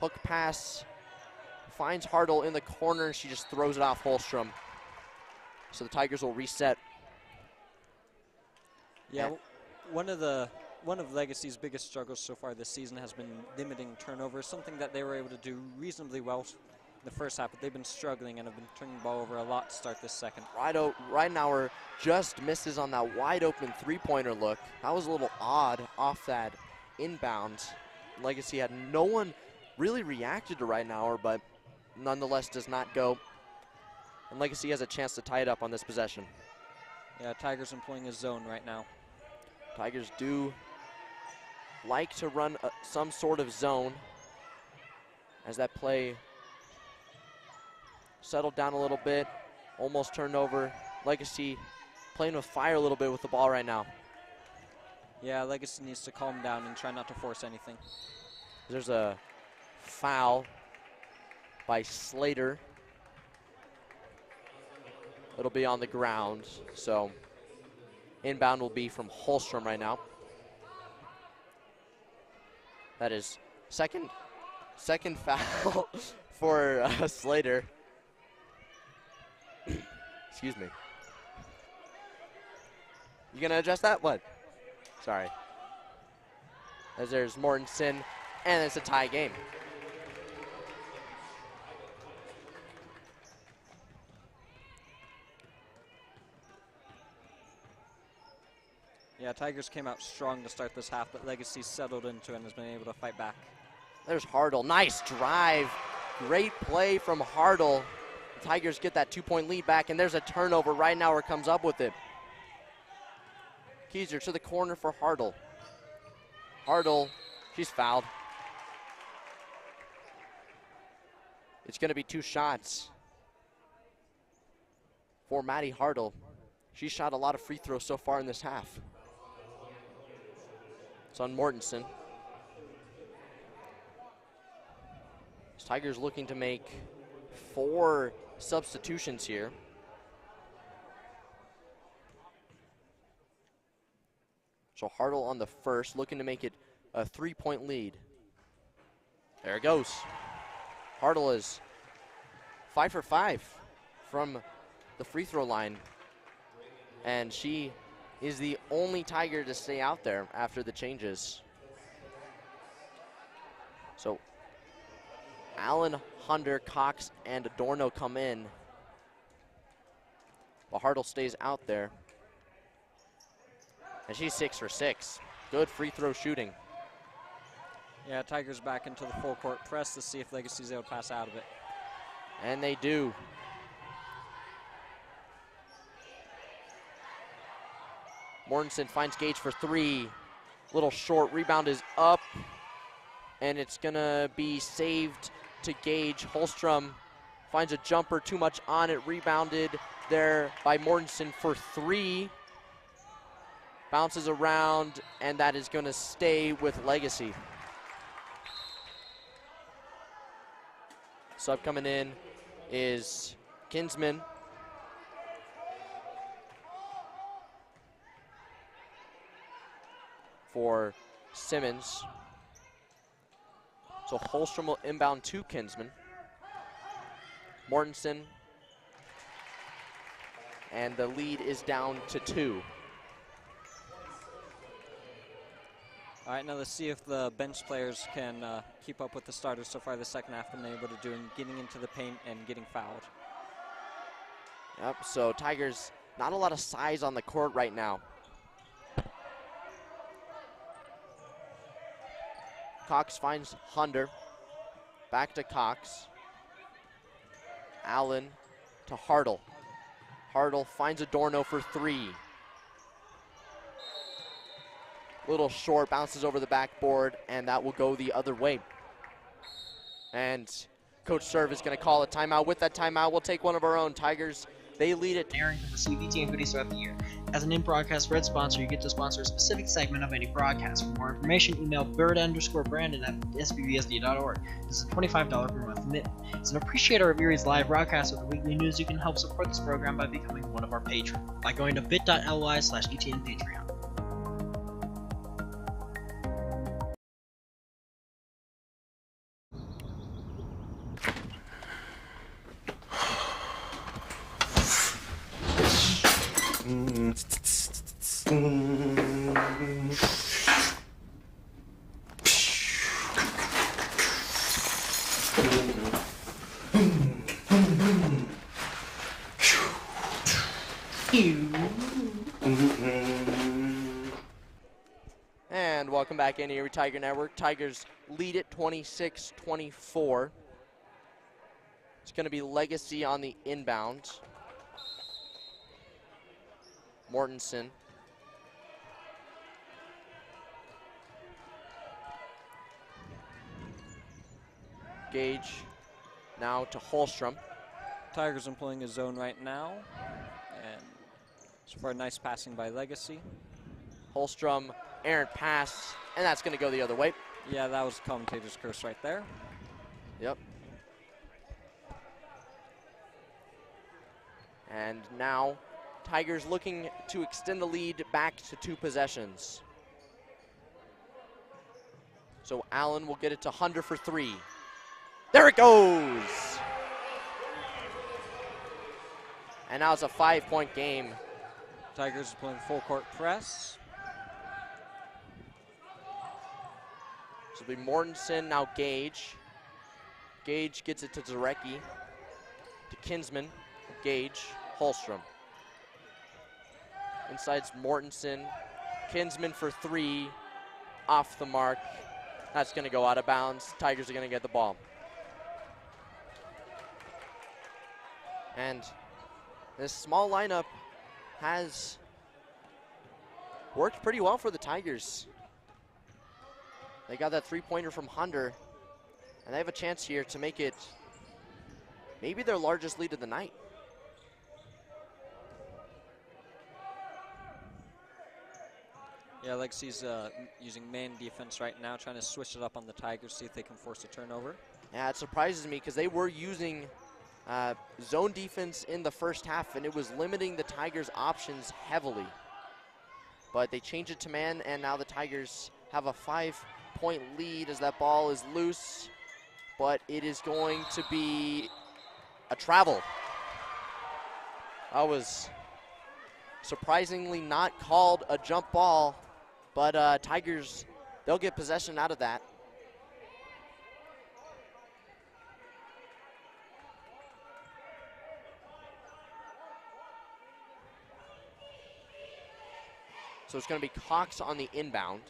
Hook pass. Finds Hartle in the corner. She just throws it off Holstrom. So the Tigers will reset. Yeah, one of Legacy's biggest struggles so far this season has been limiting turnovers, something that they were able to do reasonably well in the first half, but they've been struggling and have been turning the ball over a lot to start this second. Right now, just misses on that wide open three-pointer look. That was a little odd off that inbound. Legacy had no one really reacted to Ridenauer, but nonetheless does not go. And Legacy has a chance to tie it up on this possession. Yeah, Tigers employing a zone right now. Tigers do like to run some sort of zone as that play settled down a little bit, almost turned over. Legacy playing with fire a little bit with the ball right now. Yeah, Legacy needs to calm down and try not to force anything. There's a foul by Slater. It'll be on the ground, so inbound will be from Holstrom right now. That is second foul for Slater. Excuse me. You gonna adjust that? What? Sorry. As there's Mortensen, and it's a tie game. Yeah, Tigers came out strong to start this half, but Legacy settled into it and has been able to fight back. There's Hartle. Nice drive. Great play from Hartle. The Tigers get that 2-point lead back, and there's a turnover. Ridenauer comes up with it. Keyser to the corner for Hartle. Hartle, she's fouled. It's going to be 2 shots for Maddie Hartle. She shot a lot of free throws so far in this half. It's on Mortensen. Tigers looking to make 4 substitutions here. So Hartle on the first, looking to make it a 3-point lead. There it goes. Hartle is 5 for 5 from the free throw line. And she is the only Tiger to stay out there after the changes. So Allen, Hunter, Cox, and Adorno come in. But Hartle stays out there. And she's 6 for 6. Good free throw shooting. Yeah, Tigers back into the full court press to see if Legacy's able to pass out of it. And they do. Mortensen finds Gage for three. Little short, rebound is up, and it's gonna be saved to Gage. Holstrom finds a jumper, too much on it, rebounded there by Mortensen for three. Bounces around, and that is gonna stay with Legacy. Sub coming in is Kinsman. For Simmons. So Holstrom will inbound to Kinsman. Mortensen. And the lead is down to 2. All right, now let's see if the bench players can keep up with the starters so far the second half been able to do in getting into the paint and getting fouled. Yep, so Tigers, not a lot of size on the court right now. Cox finds Hunter. Back to Cox. Allen to Hartle. Hartle finds Adorno for three. Little short, bounces over the backboard, and that will go the other way. And Coach Serve is going to call a timeout. With that timeout, we'll take one of our own. Tigers, they lead it. Airing from the CBT and hoodies throughout the year. As an in-broadcast red sponsor, you get to sponsor a specific segment of any broadcast. For more information, email bird_brandon at sbbsd.org. This is a $25 per month commitment. As an appreciator of Erie's live broadcast with the weekly news, you can help support this program by becoming one of our patrons by going to bit.ly/ETNPatreon. And welcome back in Erie Tiger Network. Tigers lead it 26-24. It's going to be Legacy on the inbound. Mortensen. Gage now to Holstrom. Tigers employing a zone right now. And so far, nice passing by Legacy. Holstrom, errant pass, and that's going to go the other way. Yeah, that was commentator's curse right there. Yep. And now, Tigers looking to extend the lead back to 2 possessions. So Allen will get it to Hunter for 3. There it goes! And now it's a 5-point game. Tigers playing full court press. So it'll be Mortensen, now Gage. Gage gets it to Zarecki. To Kinsman, Gage, Holstrom. Inside's Mortensen. Kinsman for 3, off the mark. That's gonna go out of bounds. Tigers are gonna get the ball. And this small lineup has worked pretty well for the Tigers. They got that 3-pointer from Hunter, and they have a chance here to make it maybe their largest lead of the night. Yeah, Legacy's using man defense right now, trying to switch it up on the Tigers, see if they can force a turnover. Yeah, it surprises me because they were using zone defense in the first half, and it was limiting the Tigers' options heavily. But they changed it to man, and now the Tigers have a 5-point lead as that ball is loose, but it is going to be a travel. That was surprisingly not called a jump ball, but Tigers, they'll get possession out of that. So it's going to be Cox on the inbound.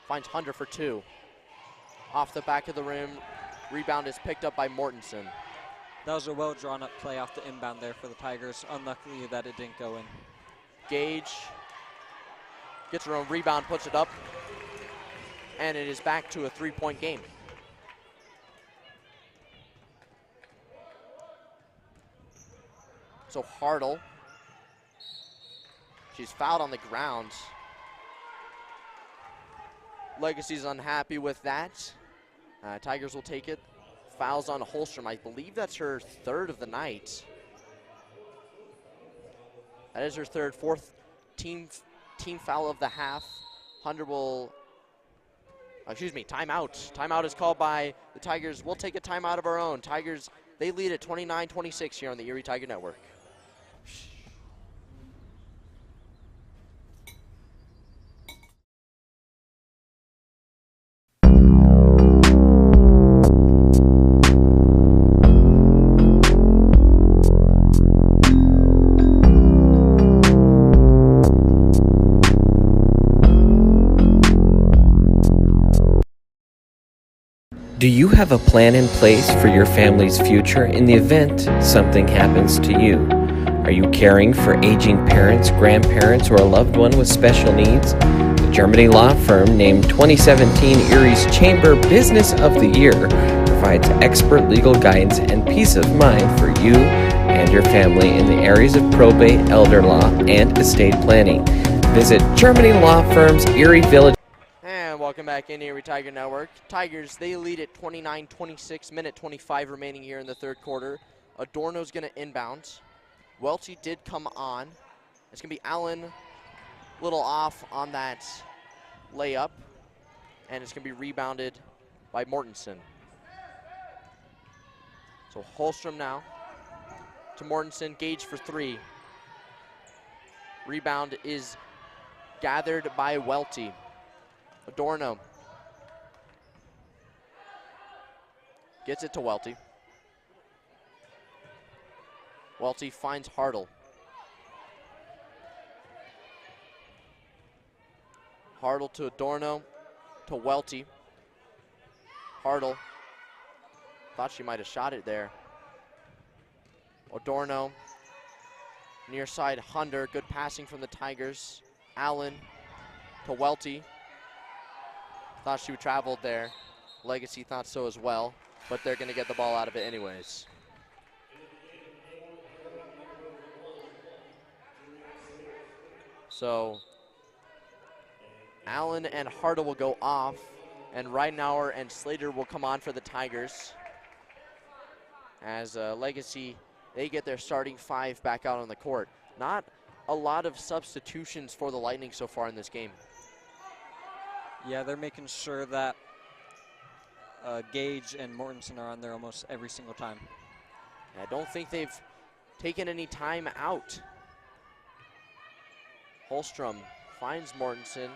Finds Hunter for 2. Off the back of the rim. Rebound is picked up by Mortensen. That was a well drawn up play off the inbound there for the Tigers. Unlucky that it didn't go in. Gage gets her own rebound, puts it up, and it is back to a 3-point game. So Hartle, she's fouled on the ground. Legacy's unhappy with that. Tigers will take it. Fouls on Holstrom. I believe that's her third of the night. That is her third, fourth team foul of the half. Hunter will, timeout. Timeout is called by the Tigers. We'll take a timeout of our own. Tigers, they lead at 29-26 here on the Erie Tiger Network. Do you have a plan in place for your family's future in the event something happens to you? Are you caring for aging parents, grandparents, or a loved one with special needs? The Germany law firm named 2017 Erie's Chamber Business of the Year provides expert legal guidance and peace of mind for you and your family in the areas of probate, elder law, and estate planning. Visit Germany Law Firm's Erie Village. Welcome back in Erie Tiger Network. Tigers, they lead at 29-26, minute 25 remaining here in the third quarter. Adorno's going to inbound. Welty did come on. It's going to be Allen, little off on that layup, and it's going to be rebounded by Mortensen. So Holstrom now to Mortensen, Gage for three. Rebound is gathered by Welty. Adorno gets it to Welty. Welty finds Hartle. Hartle to Adorno, to Welty. Hartle, thought she might have shot it there. Adorno, near side Hunter, good passing from the Tigers. Allen to Welty. Thought she traveled there. Legacy thought so as well, but they're going to get the ball out of it anyways. So Allen and Hartle will go off, and Ridenour and Slater will come on for the Tigers. As Legacy, they get their starting five back out on the court. Not a lot of substitutions for the Lightning so far in this game. Yeah, they're making sure that Gage and Mortensen are on there almost every single time. I don't think they've taken any time out. Holstrom finds Mortensen.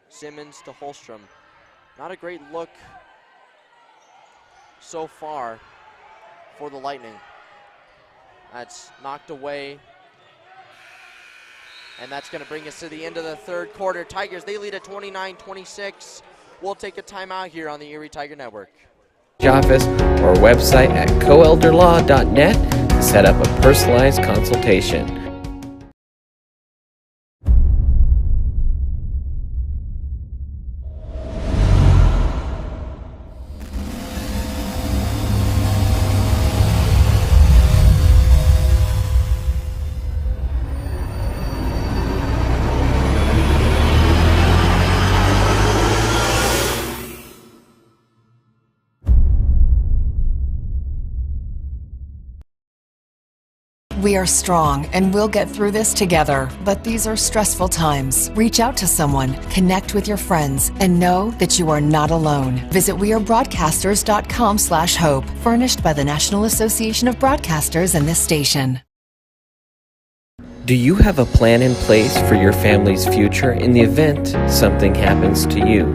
Simmons to Holstrom. Not a great look so far for the Lightning. That's knocked away. And that's going to bring us to the end of the third quarter. Tigers, they lead at 29-26. We'll take a timeout here on the Erie Tiger Network. Office or website at coelderlaw.net to set up a personalized consultation. We are strong and we'll get through this together, but these are stressful times. Reach out to someone, connect with your friends, and know that you are not alone. Visit wearebroadcasters.com/hope, furnished by the National Association of Broadcasters and this station. Do you have a plan in place for your family's future in the event something happens to you?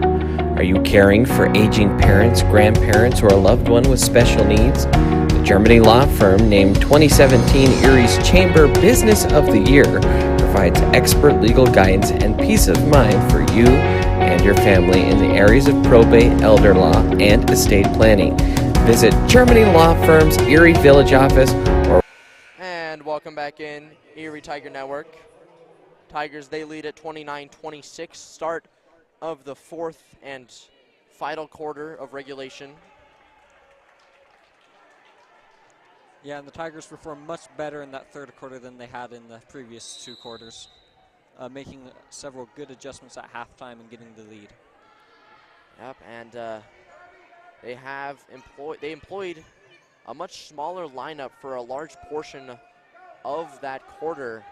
Are you caring for aging parents, grandparents, or a loved one with special needs? The Germany law firm named 2017 Erie's Chamber Business of the Year provides expert legal guidance and peace of mind for you and your family in the areas of probate, elder law, and estate planning. Visit Germany Law Firm's Erie Village office or. And welcome back in, Erie Tiger Network. Tigers, they lead at 29-26, start of the fourth and final quarter of regulation. Yeah, and the Tigers performed much better in that third quarter than they had in the previous two quarters, making several good adjustments at halftime and getting the lead. Yep, and they employed a much smaller lineup for a large portion of that quarter,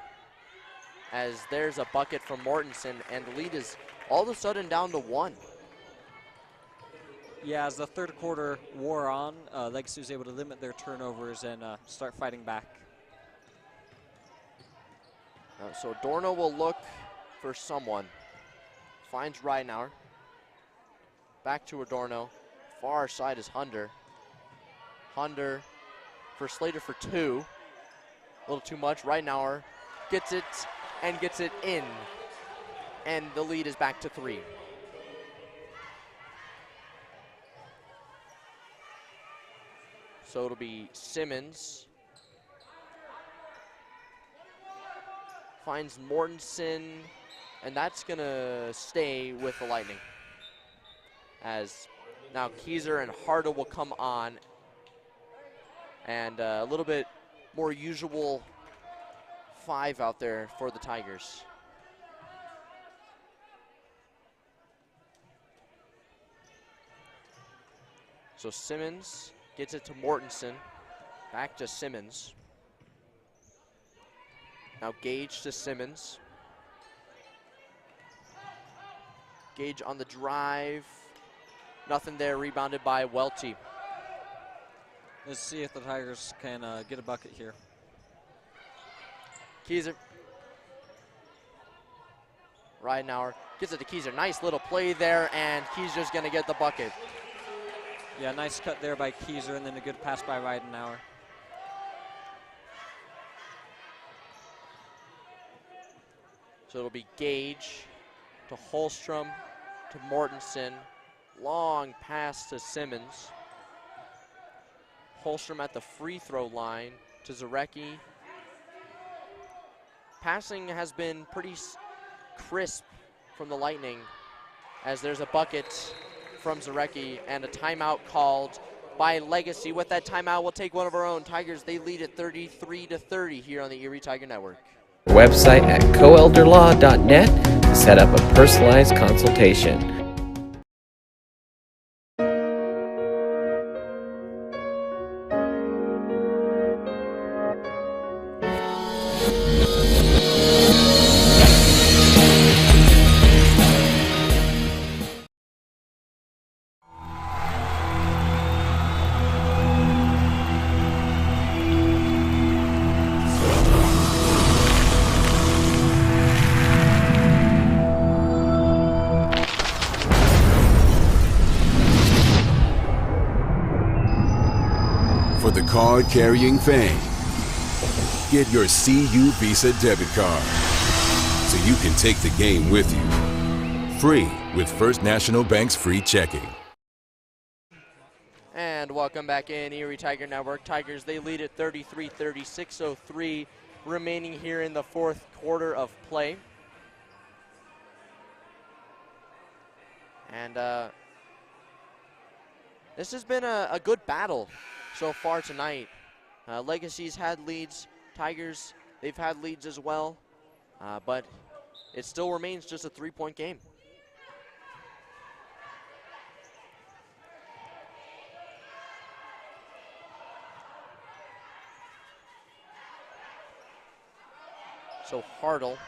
as there's a bucket from Mortensen, and the lead is all of a sudden down to 1. Yeah, as the third quarter wore on, Legacy was able to limit their turnovers and start fighting back. So Dorno will look for someone. Finds Ridenauer. Back to Adorno. Far side is Hunder. Hunder for Slater for 2. A little too much. Ridenauer gets it and gets it in. And the lead is back to 3. So it'll be Simmons. Finds Mortensen, and that's gonna stay with the Lightning. As now Keyser and Harda will come on, and a little bit more usual 5 out there for the Tigers. So Simmons gets it to Mortensen, back to Simmons. Now Gage to Simmons. Gage on the drive. Nothing there, rebounded by Welty. Let's see if the Tigers can get a bucket here. Keyser. Ridenauer gets it to Keyser. Nice little play there, and Keyser's gonna get the bucket. Yeah, nice cut there by Keyser, and then a good pass by Ridenauer. So it'll be Gage to Holstrom to Mortensen. Long pass to Simmons. Holstrom at the free throw line to Zarecki. Passing has been pretty crisp from the Lightning, as there's a bucket from Zarecki and a timeout called by Legacy. With that timeout, we'll take one of our own. Tigers, they lead at 33-30 here on the Erie Tiger Network. Website at coelderlaw.net to set up a personalized consultation. For the card-carrying fan, get your CU Visa debit card so you can take the game with you. Free with First National Bank's free checking. And welcome back in, Erie Tiger Network. Tigers, they lead at 33-30, 6:03 remaining here in the fourth quarter of play. And this has been a good battle so far tonight. Legacy's had leads. Tigers, they've had leads as well. But it still remains just a 3-point game. So Hartle,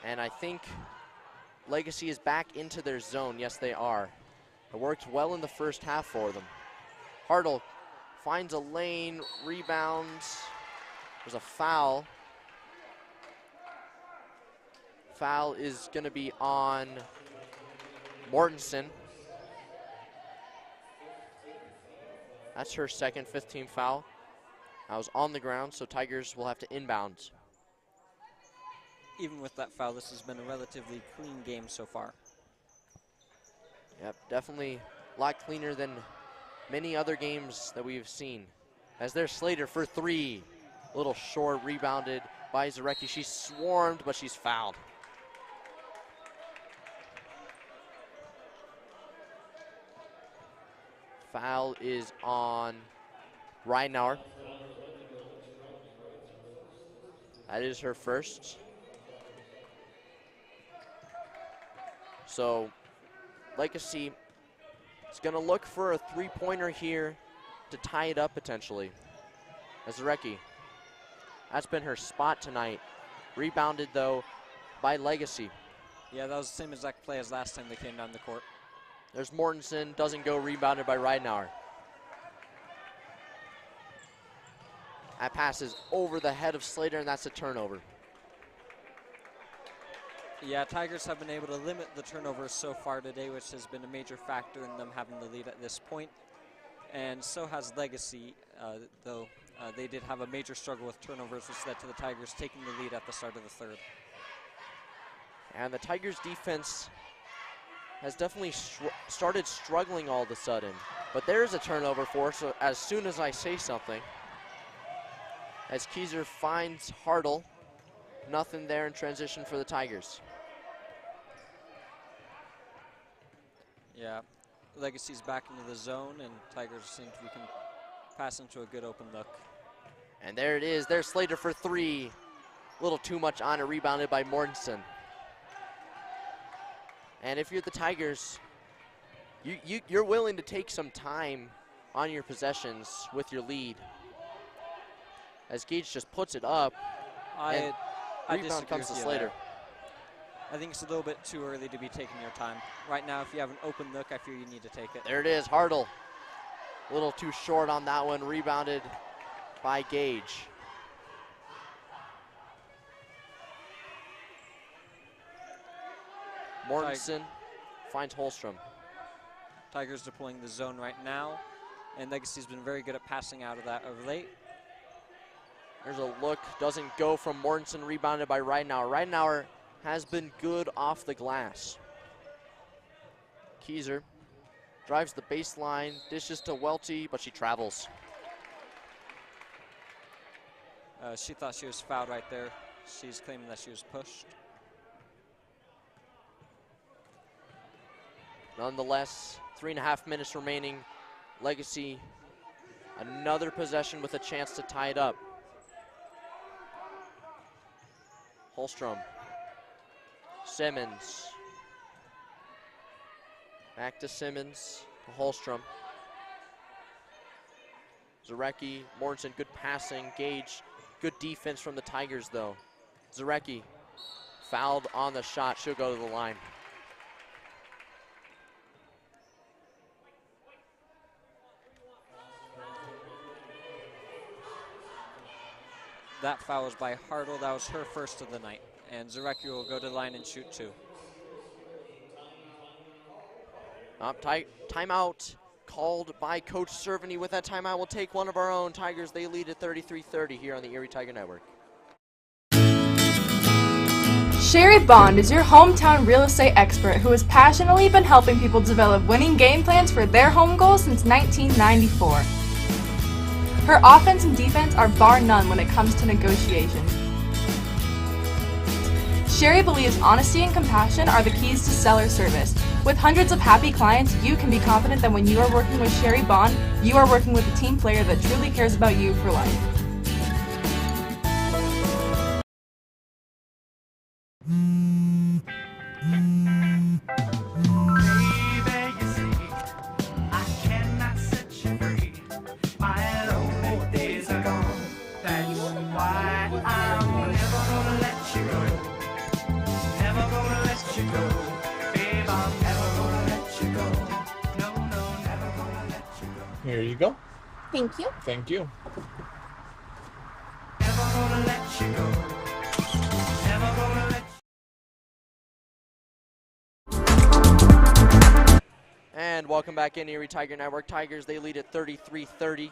and I think Legacy is back into their zone. Yes, they are. It worked well in the first half for them. Hartle finds a lane, rebounds. There's a foul. Foul is going to be on Mortensen. That's her second, 15 foul. I was on the ground, so Tigers will have to inbound. Even with that foul, this has been a relatively clean game so far. Yep, definitely a lot cleaner than many other games that we've seen. As there's Slater for three. Little short, rebounded by Zarecki. She's swarmed, but she's fouled. Foul is on Reinauer. That is her first. So Legacy is going to look for a three-pointer here to tie it up potentially. As Zarecki, that's been her spot tonight. Rebounded though by Legacy. Yeah, that was the same exact play as last time they came down the court. There's Mortensen, doesn't go, rebounded by Reinauer. That pass is over the head of Slater, and that's a turnover. Yeah, Tigers have been able to limit the turnovers so far today, which has been a major factor in them having the lead at this point. And so has Legacy, though they did have a major struggle with turnovers, which led to the Tigers taking the lead at the start of the third. And the Tigers defense has definitely started struggling all of a sudden. But there's a turnover for us, so as soon as I say something. As Keyser finds Hartle, nothing there in transition for the Tigers. Yeah, Legacy's back into the zone, and Tigers think we can pass into a good open look. And there it is, there's Slater for three. A little too much on it, rebounded by Mortensen. And if you're the Tigers, you're willing to take some time on your possessions with your lead. As Gage just puts it up, I rebound comes to Slater. There. I think it's a little bit too early to be taking your time. Right now, if you have an open look, I feel you need to take it. There it is, Hartle. A little too short on that one, rebounded by Gage. Mortensen finds Holstrom. Tigers deploying the zone right now, and Legacy's been very good at passing out of that of late. There's a look, doesn't go from Mortensen, rebounded by Reinauer. Reinauer has been good off the glass. Keyser drives the baseline, dishes to Welty, but she travels. She thought she was fouled right there. She's claiming that she was pushed. Nonetheless, 3.5 minutes remaining. Legacy, another possession with a chance to tie it up. Holstrom, Simmons. Back to Simmons, to Holstrom. Zarecki, Mortensen, good passing. Gage, good defense from the Tigers though. Zarecki, fouled on the shot, she'll go to the line. That foul was by Hartle. That was her first of the night. And Zarecki will go to the line and shoot two. Timeout called by Coach Cerveny. With that timeout, we'll take one of our own. Tigers, they lead at 33-30 here on the Erie Tiger Network. Sherry Bond is your hometown real estate expert who has passionately been helping people develop winning game plans for their home goals since 1994. Her offense and defense are bar none when it comes to negotiations. Sherry believes honesty and compassion are the keys to seller service. With hundreds of happy clients, you can be confident that when you are working with Sherry Bond, you are working with a team player that truly cares about you for life. Here you go. Thank you. Thank you. And welcome back in Erie Tiger Network. Tigers, they lead at 33-30.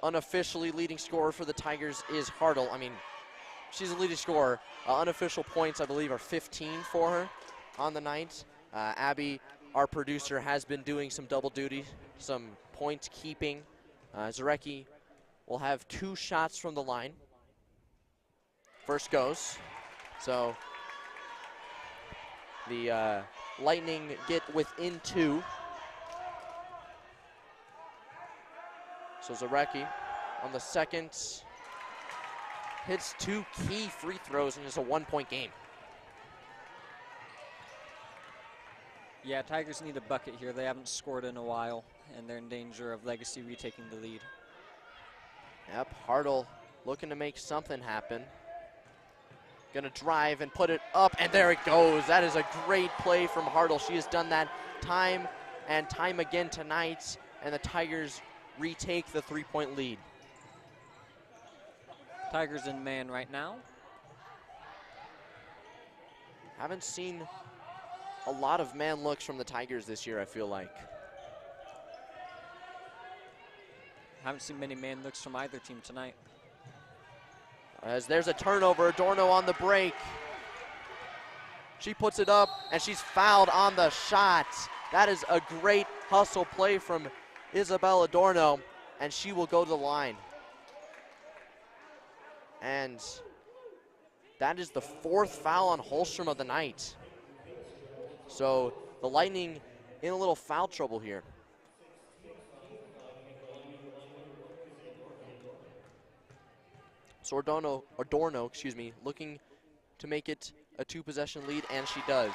Unofficially leading scorer for the Tigers is Hartle. I mean, she's a leading scorer. Unofficial points, I believe, are 15 for her on the night. Abby, our producer, has been doing some double duty, some point keeping. Zarecki will have 2 shots from the line. First goes. So the Lightning get within 2. So Zarecki on the second hits 2 key free throws and it's a 1-point game. Yeah, Tigers need a bucket here. They haven't scored in a while, and they're in danger of Legacy retaking the lead. Yep, Hartle looking to make something happen. Gonna drive and put it up, and there it goes. That is a great play from Hartle. She has done that time and time again tonight, and the Tigers retake the 3-point lead. Tigers in man right now. Haven't seen a lot of man looks from the Tigers this year, I feel like. Haven't seen many man looks from either team tonight. As there's a turnover, Adorno on the break. She puts it up, and she's fouled on the shot. That is a great hustle play from Isabel Adorno, and she will go to the line. And that is the 4th foul on Holstrom of the night. So the Lightning in a little foul trouble here. So Adorno, looking to make it a 2-possession lead, and she does.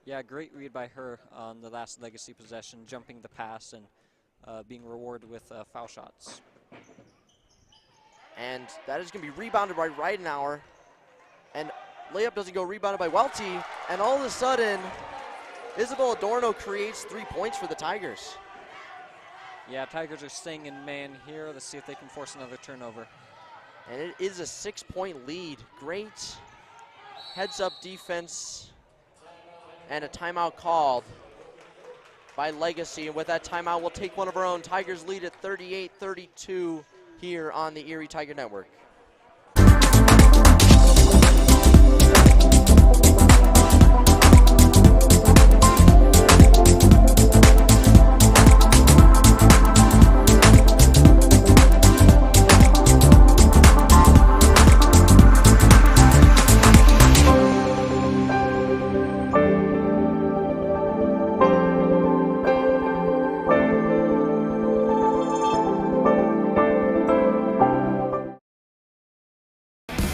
Yeah, great read by her on the last Legacy possession, jumping the pass and being rewarded with foul shots. And that is going to be rebounded by Ridenauer. And layup doesn't go, rebounded by Welty. And all of a sudden, Isabel Adorno creates 3 points for the Tigers. Yeah, Tigers are staying in man here. Let's see if they can force another turnover. And it is a 6-point lead. Great heads-up defense and a timeout called by Legacy. And with that timeout, we'll take one of our own. Tigers lead at 38-32 here on the Erie Tiger Network.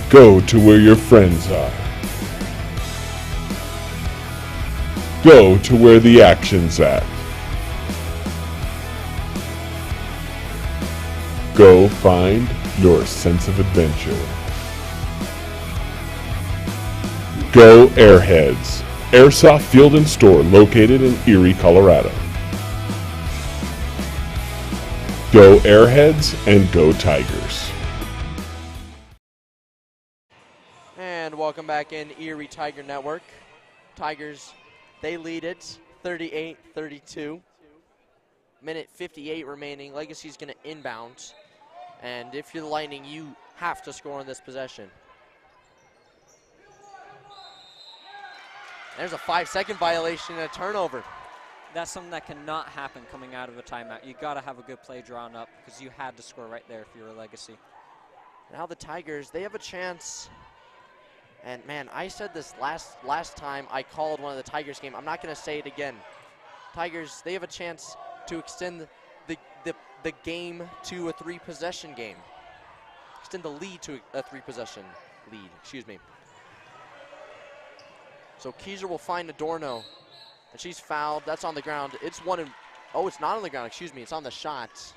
Go to where your friends are. Go to where the action's at. Go find your sense of adventure. Go Airheads, Airsoft Field and Store located in Erie, Colorado. Go Airheads and go Tigers. And welcome back in Erie Tiger Network. Tigers, they lead it 38-32. Minute 58 remaining. Legacy's going to inbound. And if you're the Lightning, you have to score on this possession. There's a 5-second violation and a turnover. That's something that cannot happen coming out of a timeout. You got to have a good play drawn up because you had to score right there if you're a Legacy. Now the Tigers, they have a chance. And man, I said this last time I called one of the Tigers game. I'm not going to say it again. Tigers, they have a chance to extend the game to a 3-possession game. Extend the lead to a 3-possession lead, excuse me. So Keiser will find Adorno, and she's fouled. That's on the ground. It's it's not on the ground, excuse me. It's on the shot.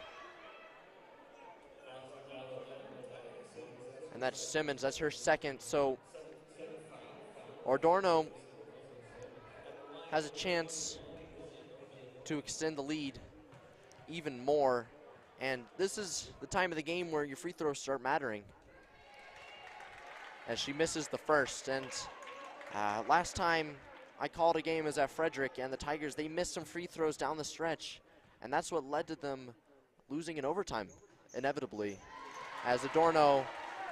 And that's Simmons, that's her second. So Adorno has a chance to extend the lead even more. And this is the time of the game where your free throws start mattering. As she misses the first. And last time I called a game was at Frederick, and the Tigers, they missed some free throws down the stretch. And that's what led to them losing in overtime, inevitably. As Adorno,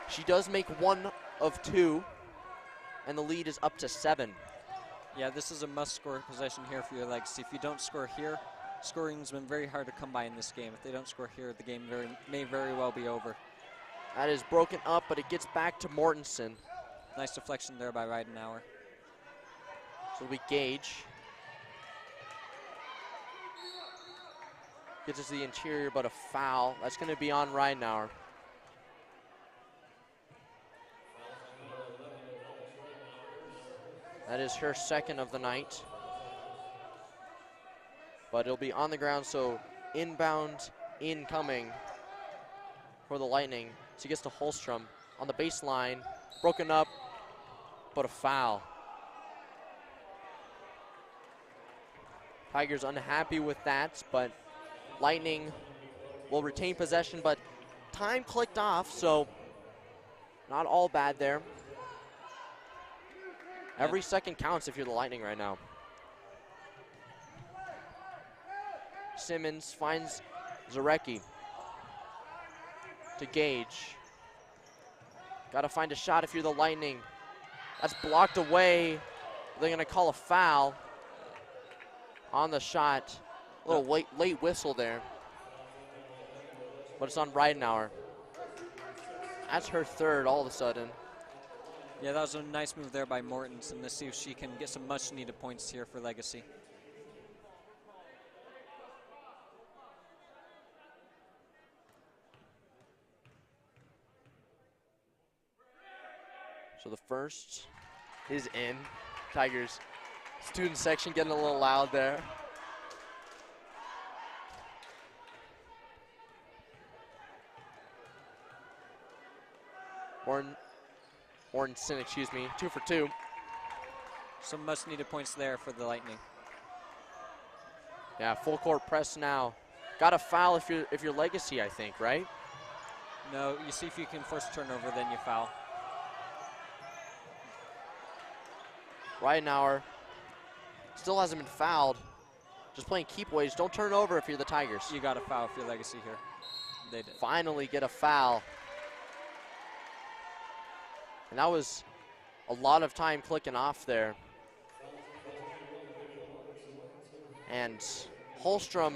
she does make 1 of 2. and the lead is up to 7. Yeah, this is a must-score possession here for your Legacy. If you don't score here, scoring's been very hard to come by in this game. If they don't score here, the game may very well be over. That is broken up, but it gets back to Mortensen. Nice deflection there by Ridenauer. So we Gage. Gets us to the interior, but a foul. That's going to be on Ridenauer. That is her second of the night. But it'll be on the ground, so inbound, incoming for the Lightning. She gets to Holstrom on the baseline, broken up, but a foul. Tigers unhappy with that, but Lightning will retain possession, but time clicked off, so not all bad there. Every second counts if you're the Lightning right now. Simmons finds Zarecki to Gage. Got to find a shot if you're the Lightning. That's blocked away. They're going to call a foul on the shot. A little late whistle there. But it's on Ridenauer. That's her third all of a sudden. Yeah, that was a nice move there by Mortensen to see if she can get some much-needed points here for Legacy. So the first is in. Tigers student section getting a little loud there. Mortensen, excuse me, 2 for 2. Some much-needed points there for the Lightning. Yeah, full court press now. Got a foul if you're Legacy, I think, right? No, you see if you can force a turnover, then you foul. Ridenauer still hasn't been fouled. Just playing keep ways. Don't turn over if you're the Tigers. You got a foul if you're Legacy here. They did. Finally get a foul. And that was a lot of time clicking off there. And Holstrom,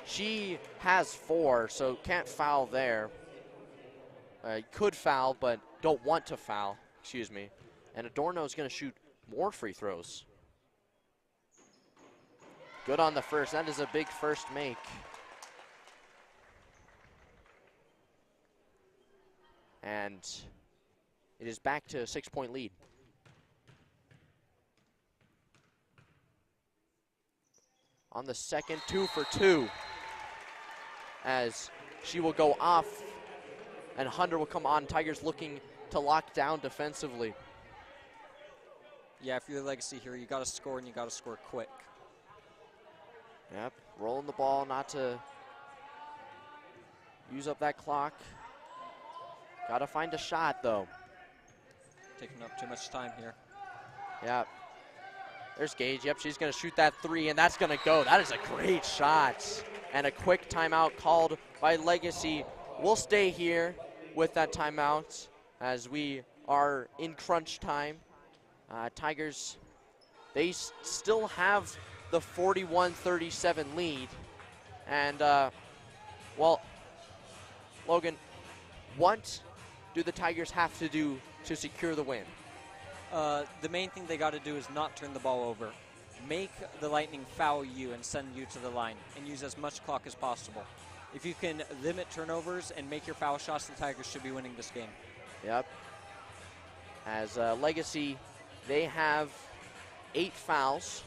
she has 4, so can't foul there. Could foul, but don't want to foul, excuse me. And Adorno is going to shoot more free throws. Good on the first. That is a big first make. And it is back to a 6-point lead. On the second, 2 for 2. As she will go off and Hunter will come on. Tigers looking to lock down defensively. Yeah, if you're Legacy here, you got to score and you got to score quick. Yep, rolling the ball not to use up that clock. Got to find a shot, though. Taking up too much time here. Yep. There's Gage. Yep, she's going to shoot that 3, and that's going to go. That is a great shot. And a quick timeout called by Legacy. We'll stay here with that timeout as we are in crunch time. Tigers, they still have the 41-37 lead. And, well, Logan, what do the Tigers have to do to secure the win? The main thing they got to do is not turn the ball over. Make the Lightning foul you and send you to the line and use as much clock as possible. If you can limit turnovers and make your foul shots, the Tigers should be winning this game. Yep. As Legacy, they have 8 fouls.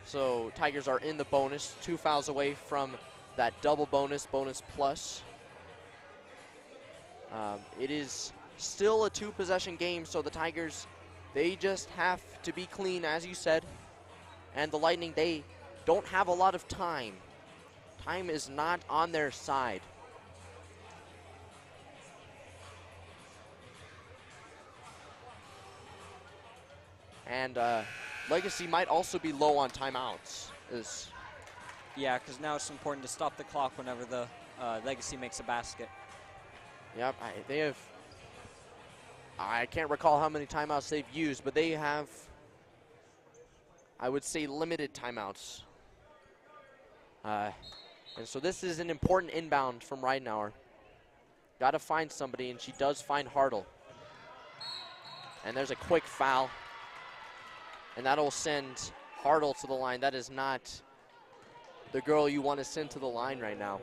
So Tigers are in the bonus, 2 fouls away from that double bonus, bonus plus. It is still a 2-possession game, so the Tigers, they just have to be clean, as you said. And the Lightning, they don't have a lot of time. Time is not on their side. And Legacy might also be low on timeouts. Yeah, because now it's important to stop the clock whenever the Legacy makes a basket. Yep, they have. I can't recall how many timeouts they've used, but they have, I would say, limited timeouts. And so this is an important inbound from Ridenour. Got to find somebody, and she does find Hartle. And there's a quick foul. And that'll send Hartle to the line. That is not the girl you want to send to the line right now.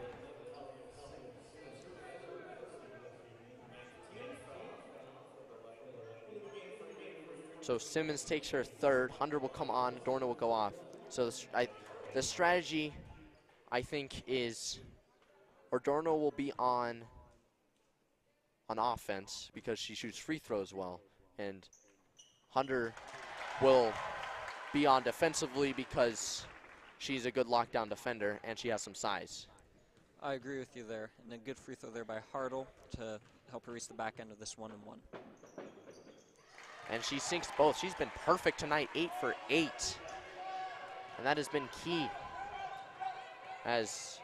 So Simmons takes her third. Hunter will come on. Dorna will go off. So the strategy, I think, is, or Dorna will be on offense because she shoots free throws well. And Hunter will be on defensively because she's a good lockdown defender and she has some size. I agree with you there. And a good free throw there by Hartle to help her reach the back end of this 1-and-1. And she sinks both. She's been perfect tonight, 8 for 8. And that has been key as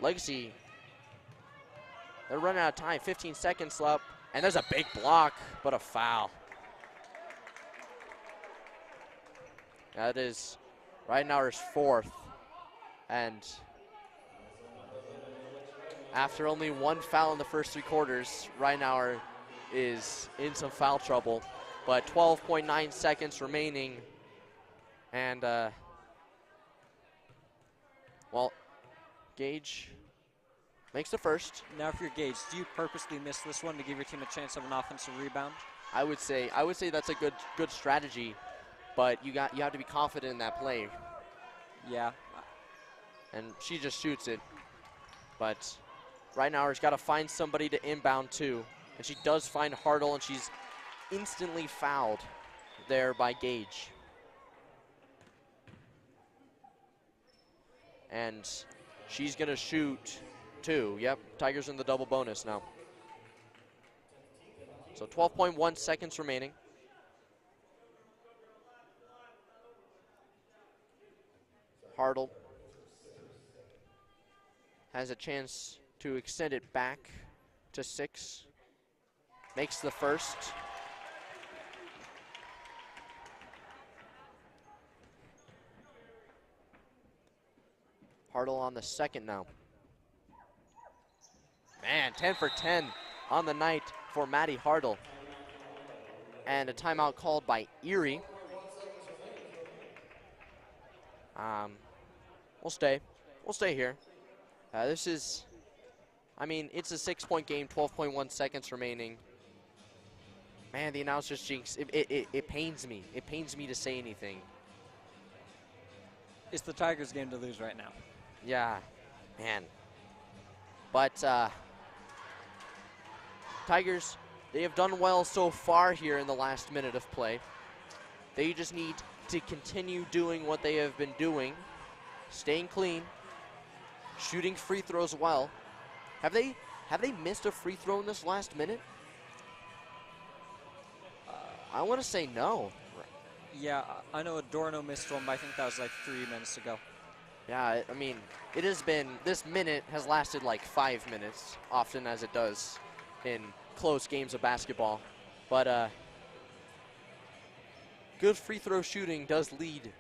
Legacy, they're running out of time, 15 seconds left. And there's a big block, but a foul. That is Ridenour's fourth. And after only one foul in the first 3 quarters, Ridenour is in some foul trouble. But 12.9 seconds remaining. And, well, Gage makes the first. Now if you're Gage, do you purposely miss this one to give your team a chance of an offensive rebound? I would say that's a good strategy, but you have to be confident in that play. Yeah. And she just shoots it. But Ridenour's got to find somebody to inbound to. And she does find Hartle, and she's instantly fouled there by Gage. And she's going to shoot 2. Yep, Tigers in the double bonus now. So 12.1 seconds remaining. Hartle has a chance to extend it back to 6. Makes the first. Hartle on the second now. Man, 10 for 10 on the night for Maddie Hartle. And a timeout called by Erie. We'll stay. We'll stay here. This is, I mean, it's a 6-point game, 12.1 seconds remaining. Man, the announcer's jinx, it pains me. It pains me to say anything. It's the Tigers' game to lose right now. Yeah, man. But Tigers, they have done well so far here in the last minute of play. They just need to continue doing what they have been doing, staying clean, shooting free throws well. Have they missed a free throw in this last minute? I want to say no. Yeah, I know Adorno missed one, but I think that was like 3 minutes ago. Yeah, I mean, it has been, this minute has lasted like 5 minutes, often as it does in close games of basketball. But good free throw shooting does lead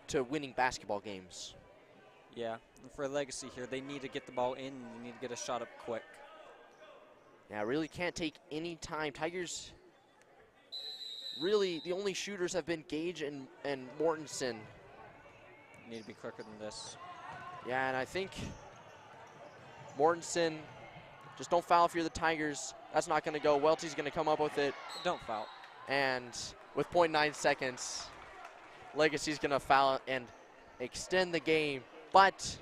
to winning basketball games. Yeah, and for Legacy here, they need to get the ball in, and they need to get a shot up quick. Yeah, really can't take any time. Tigers, really, the only shooters have been Gage and Mortensen. Need to be quicker than this. Yeah, and I think Mortensen, just don't foul if you're the Tigers. That's not going to go. Welty's going to come up with it. Don't foul. And with 0.9 seconds, Legacy's going to foul and extend the game. But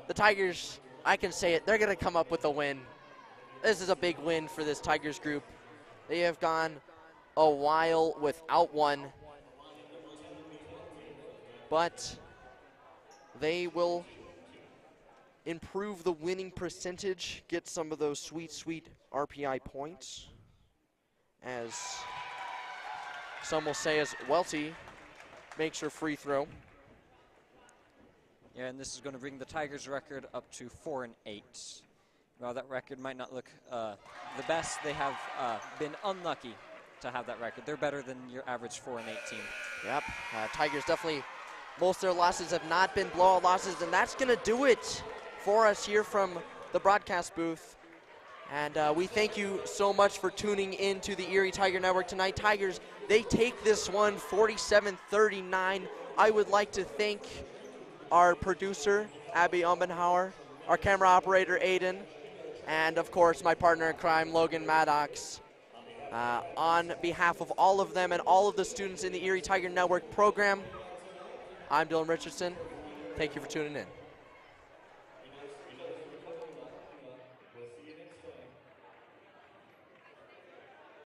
the Tigers, I can say it, they're going to come up with a win. This is a big win for this Tigers group. They have gone a while without one, but they will improve the winning percentage, get some of those sweet, sweet RPI points, as some will say as Welty makes her free throw. Yeah, and this is going to bring the Tigers record up to 4-8. While that record might not look the best, they have been unlucky to have that record. They're better than your average 4-8 team. Yep, Tigers definitely, most of their losses have not been blowout losses, and that's going to do it for us here from the broadcast booth. And we thank you so much for tuning in to the Erie Tiger Network tonight. Tigers, they take this one 47-39. I would like to thank our producer, Abby Umbenhauer, our camera operator, Aiden, and of course my partner in crime, Logan Maddox. On behalf of all of them and all of the students in the Erie Tiger Network program, I'm Dylan Richardson. Thank you for tuning in.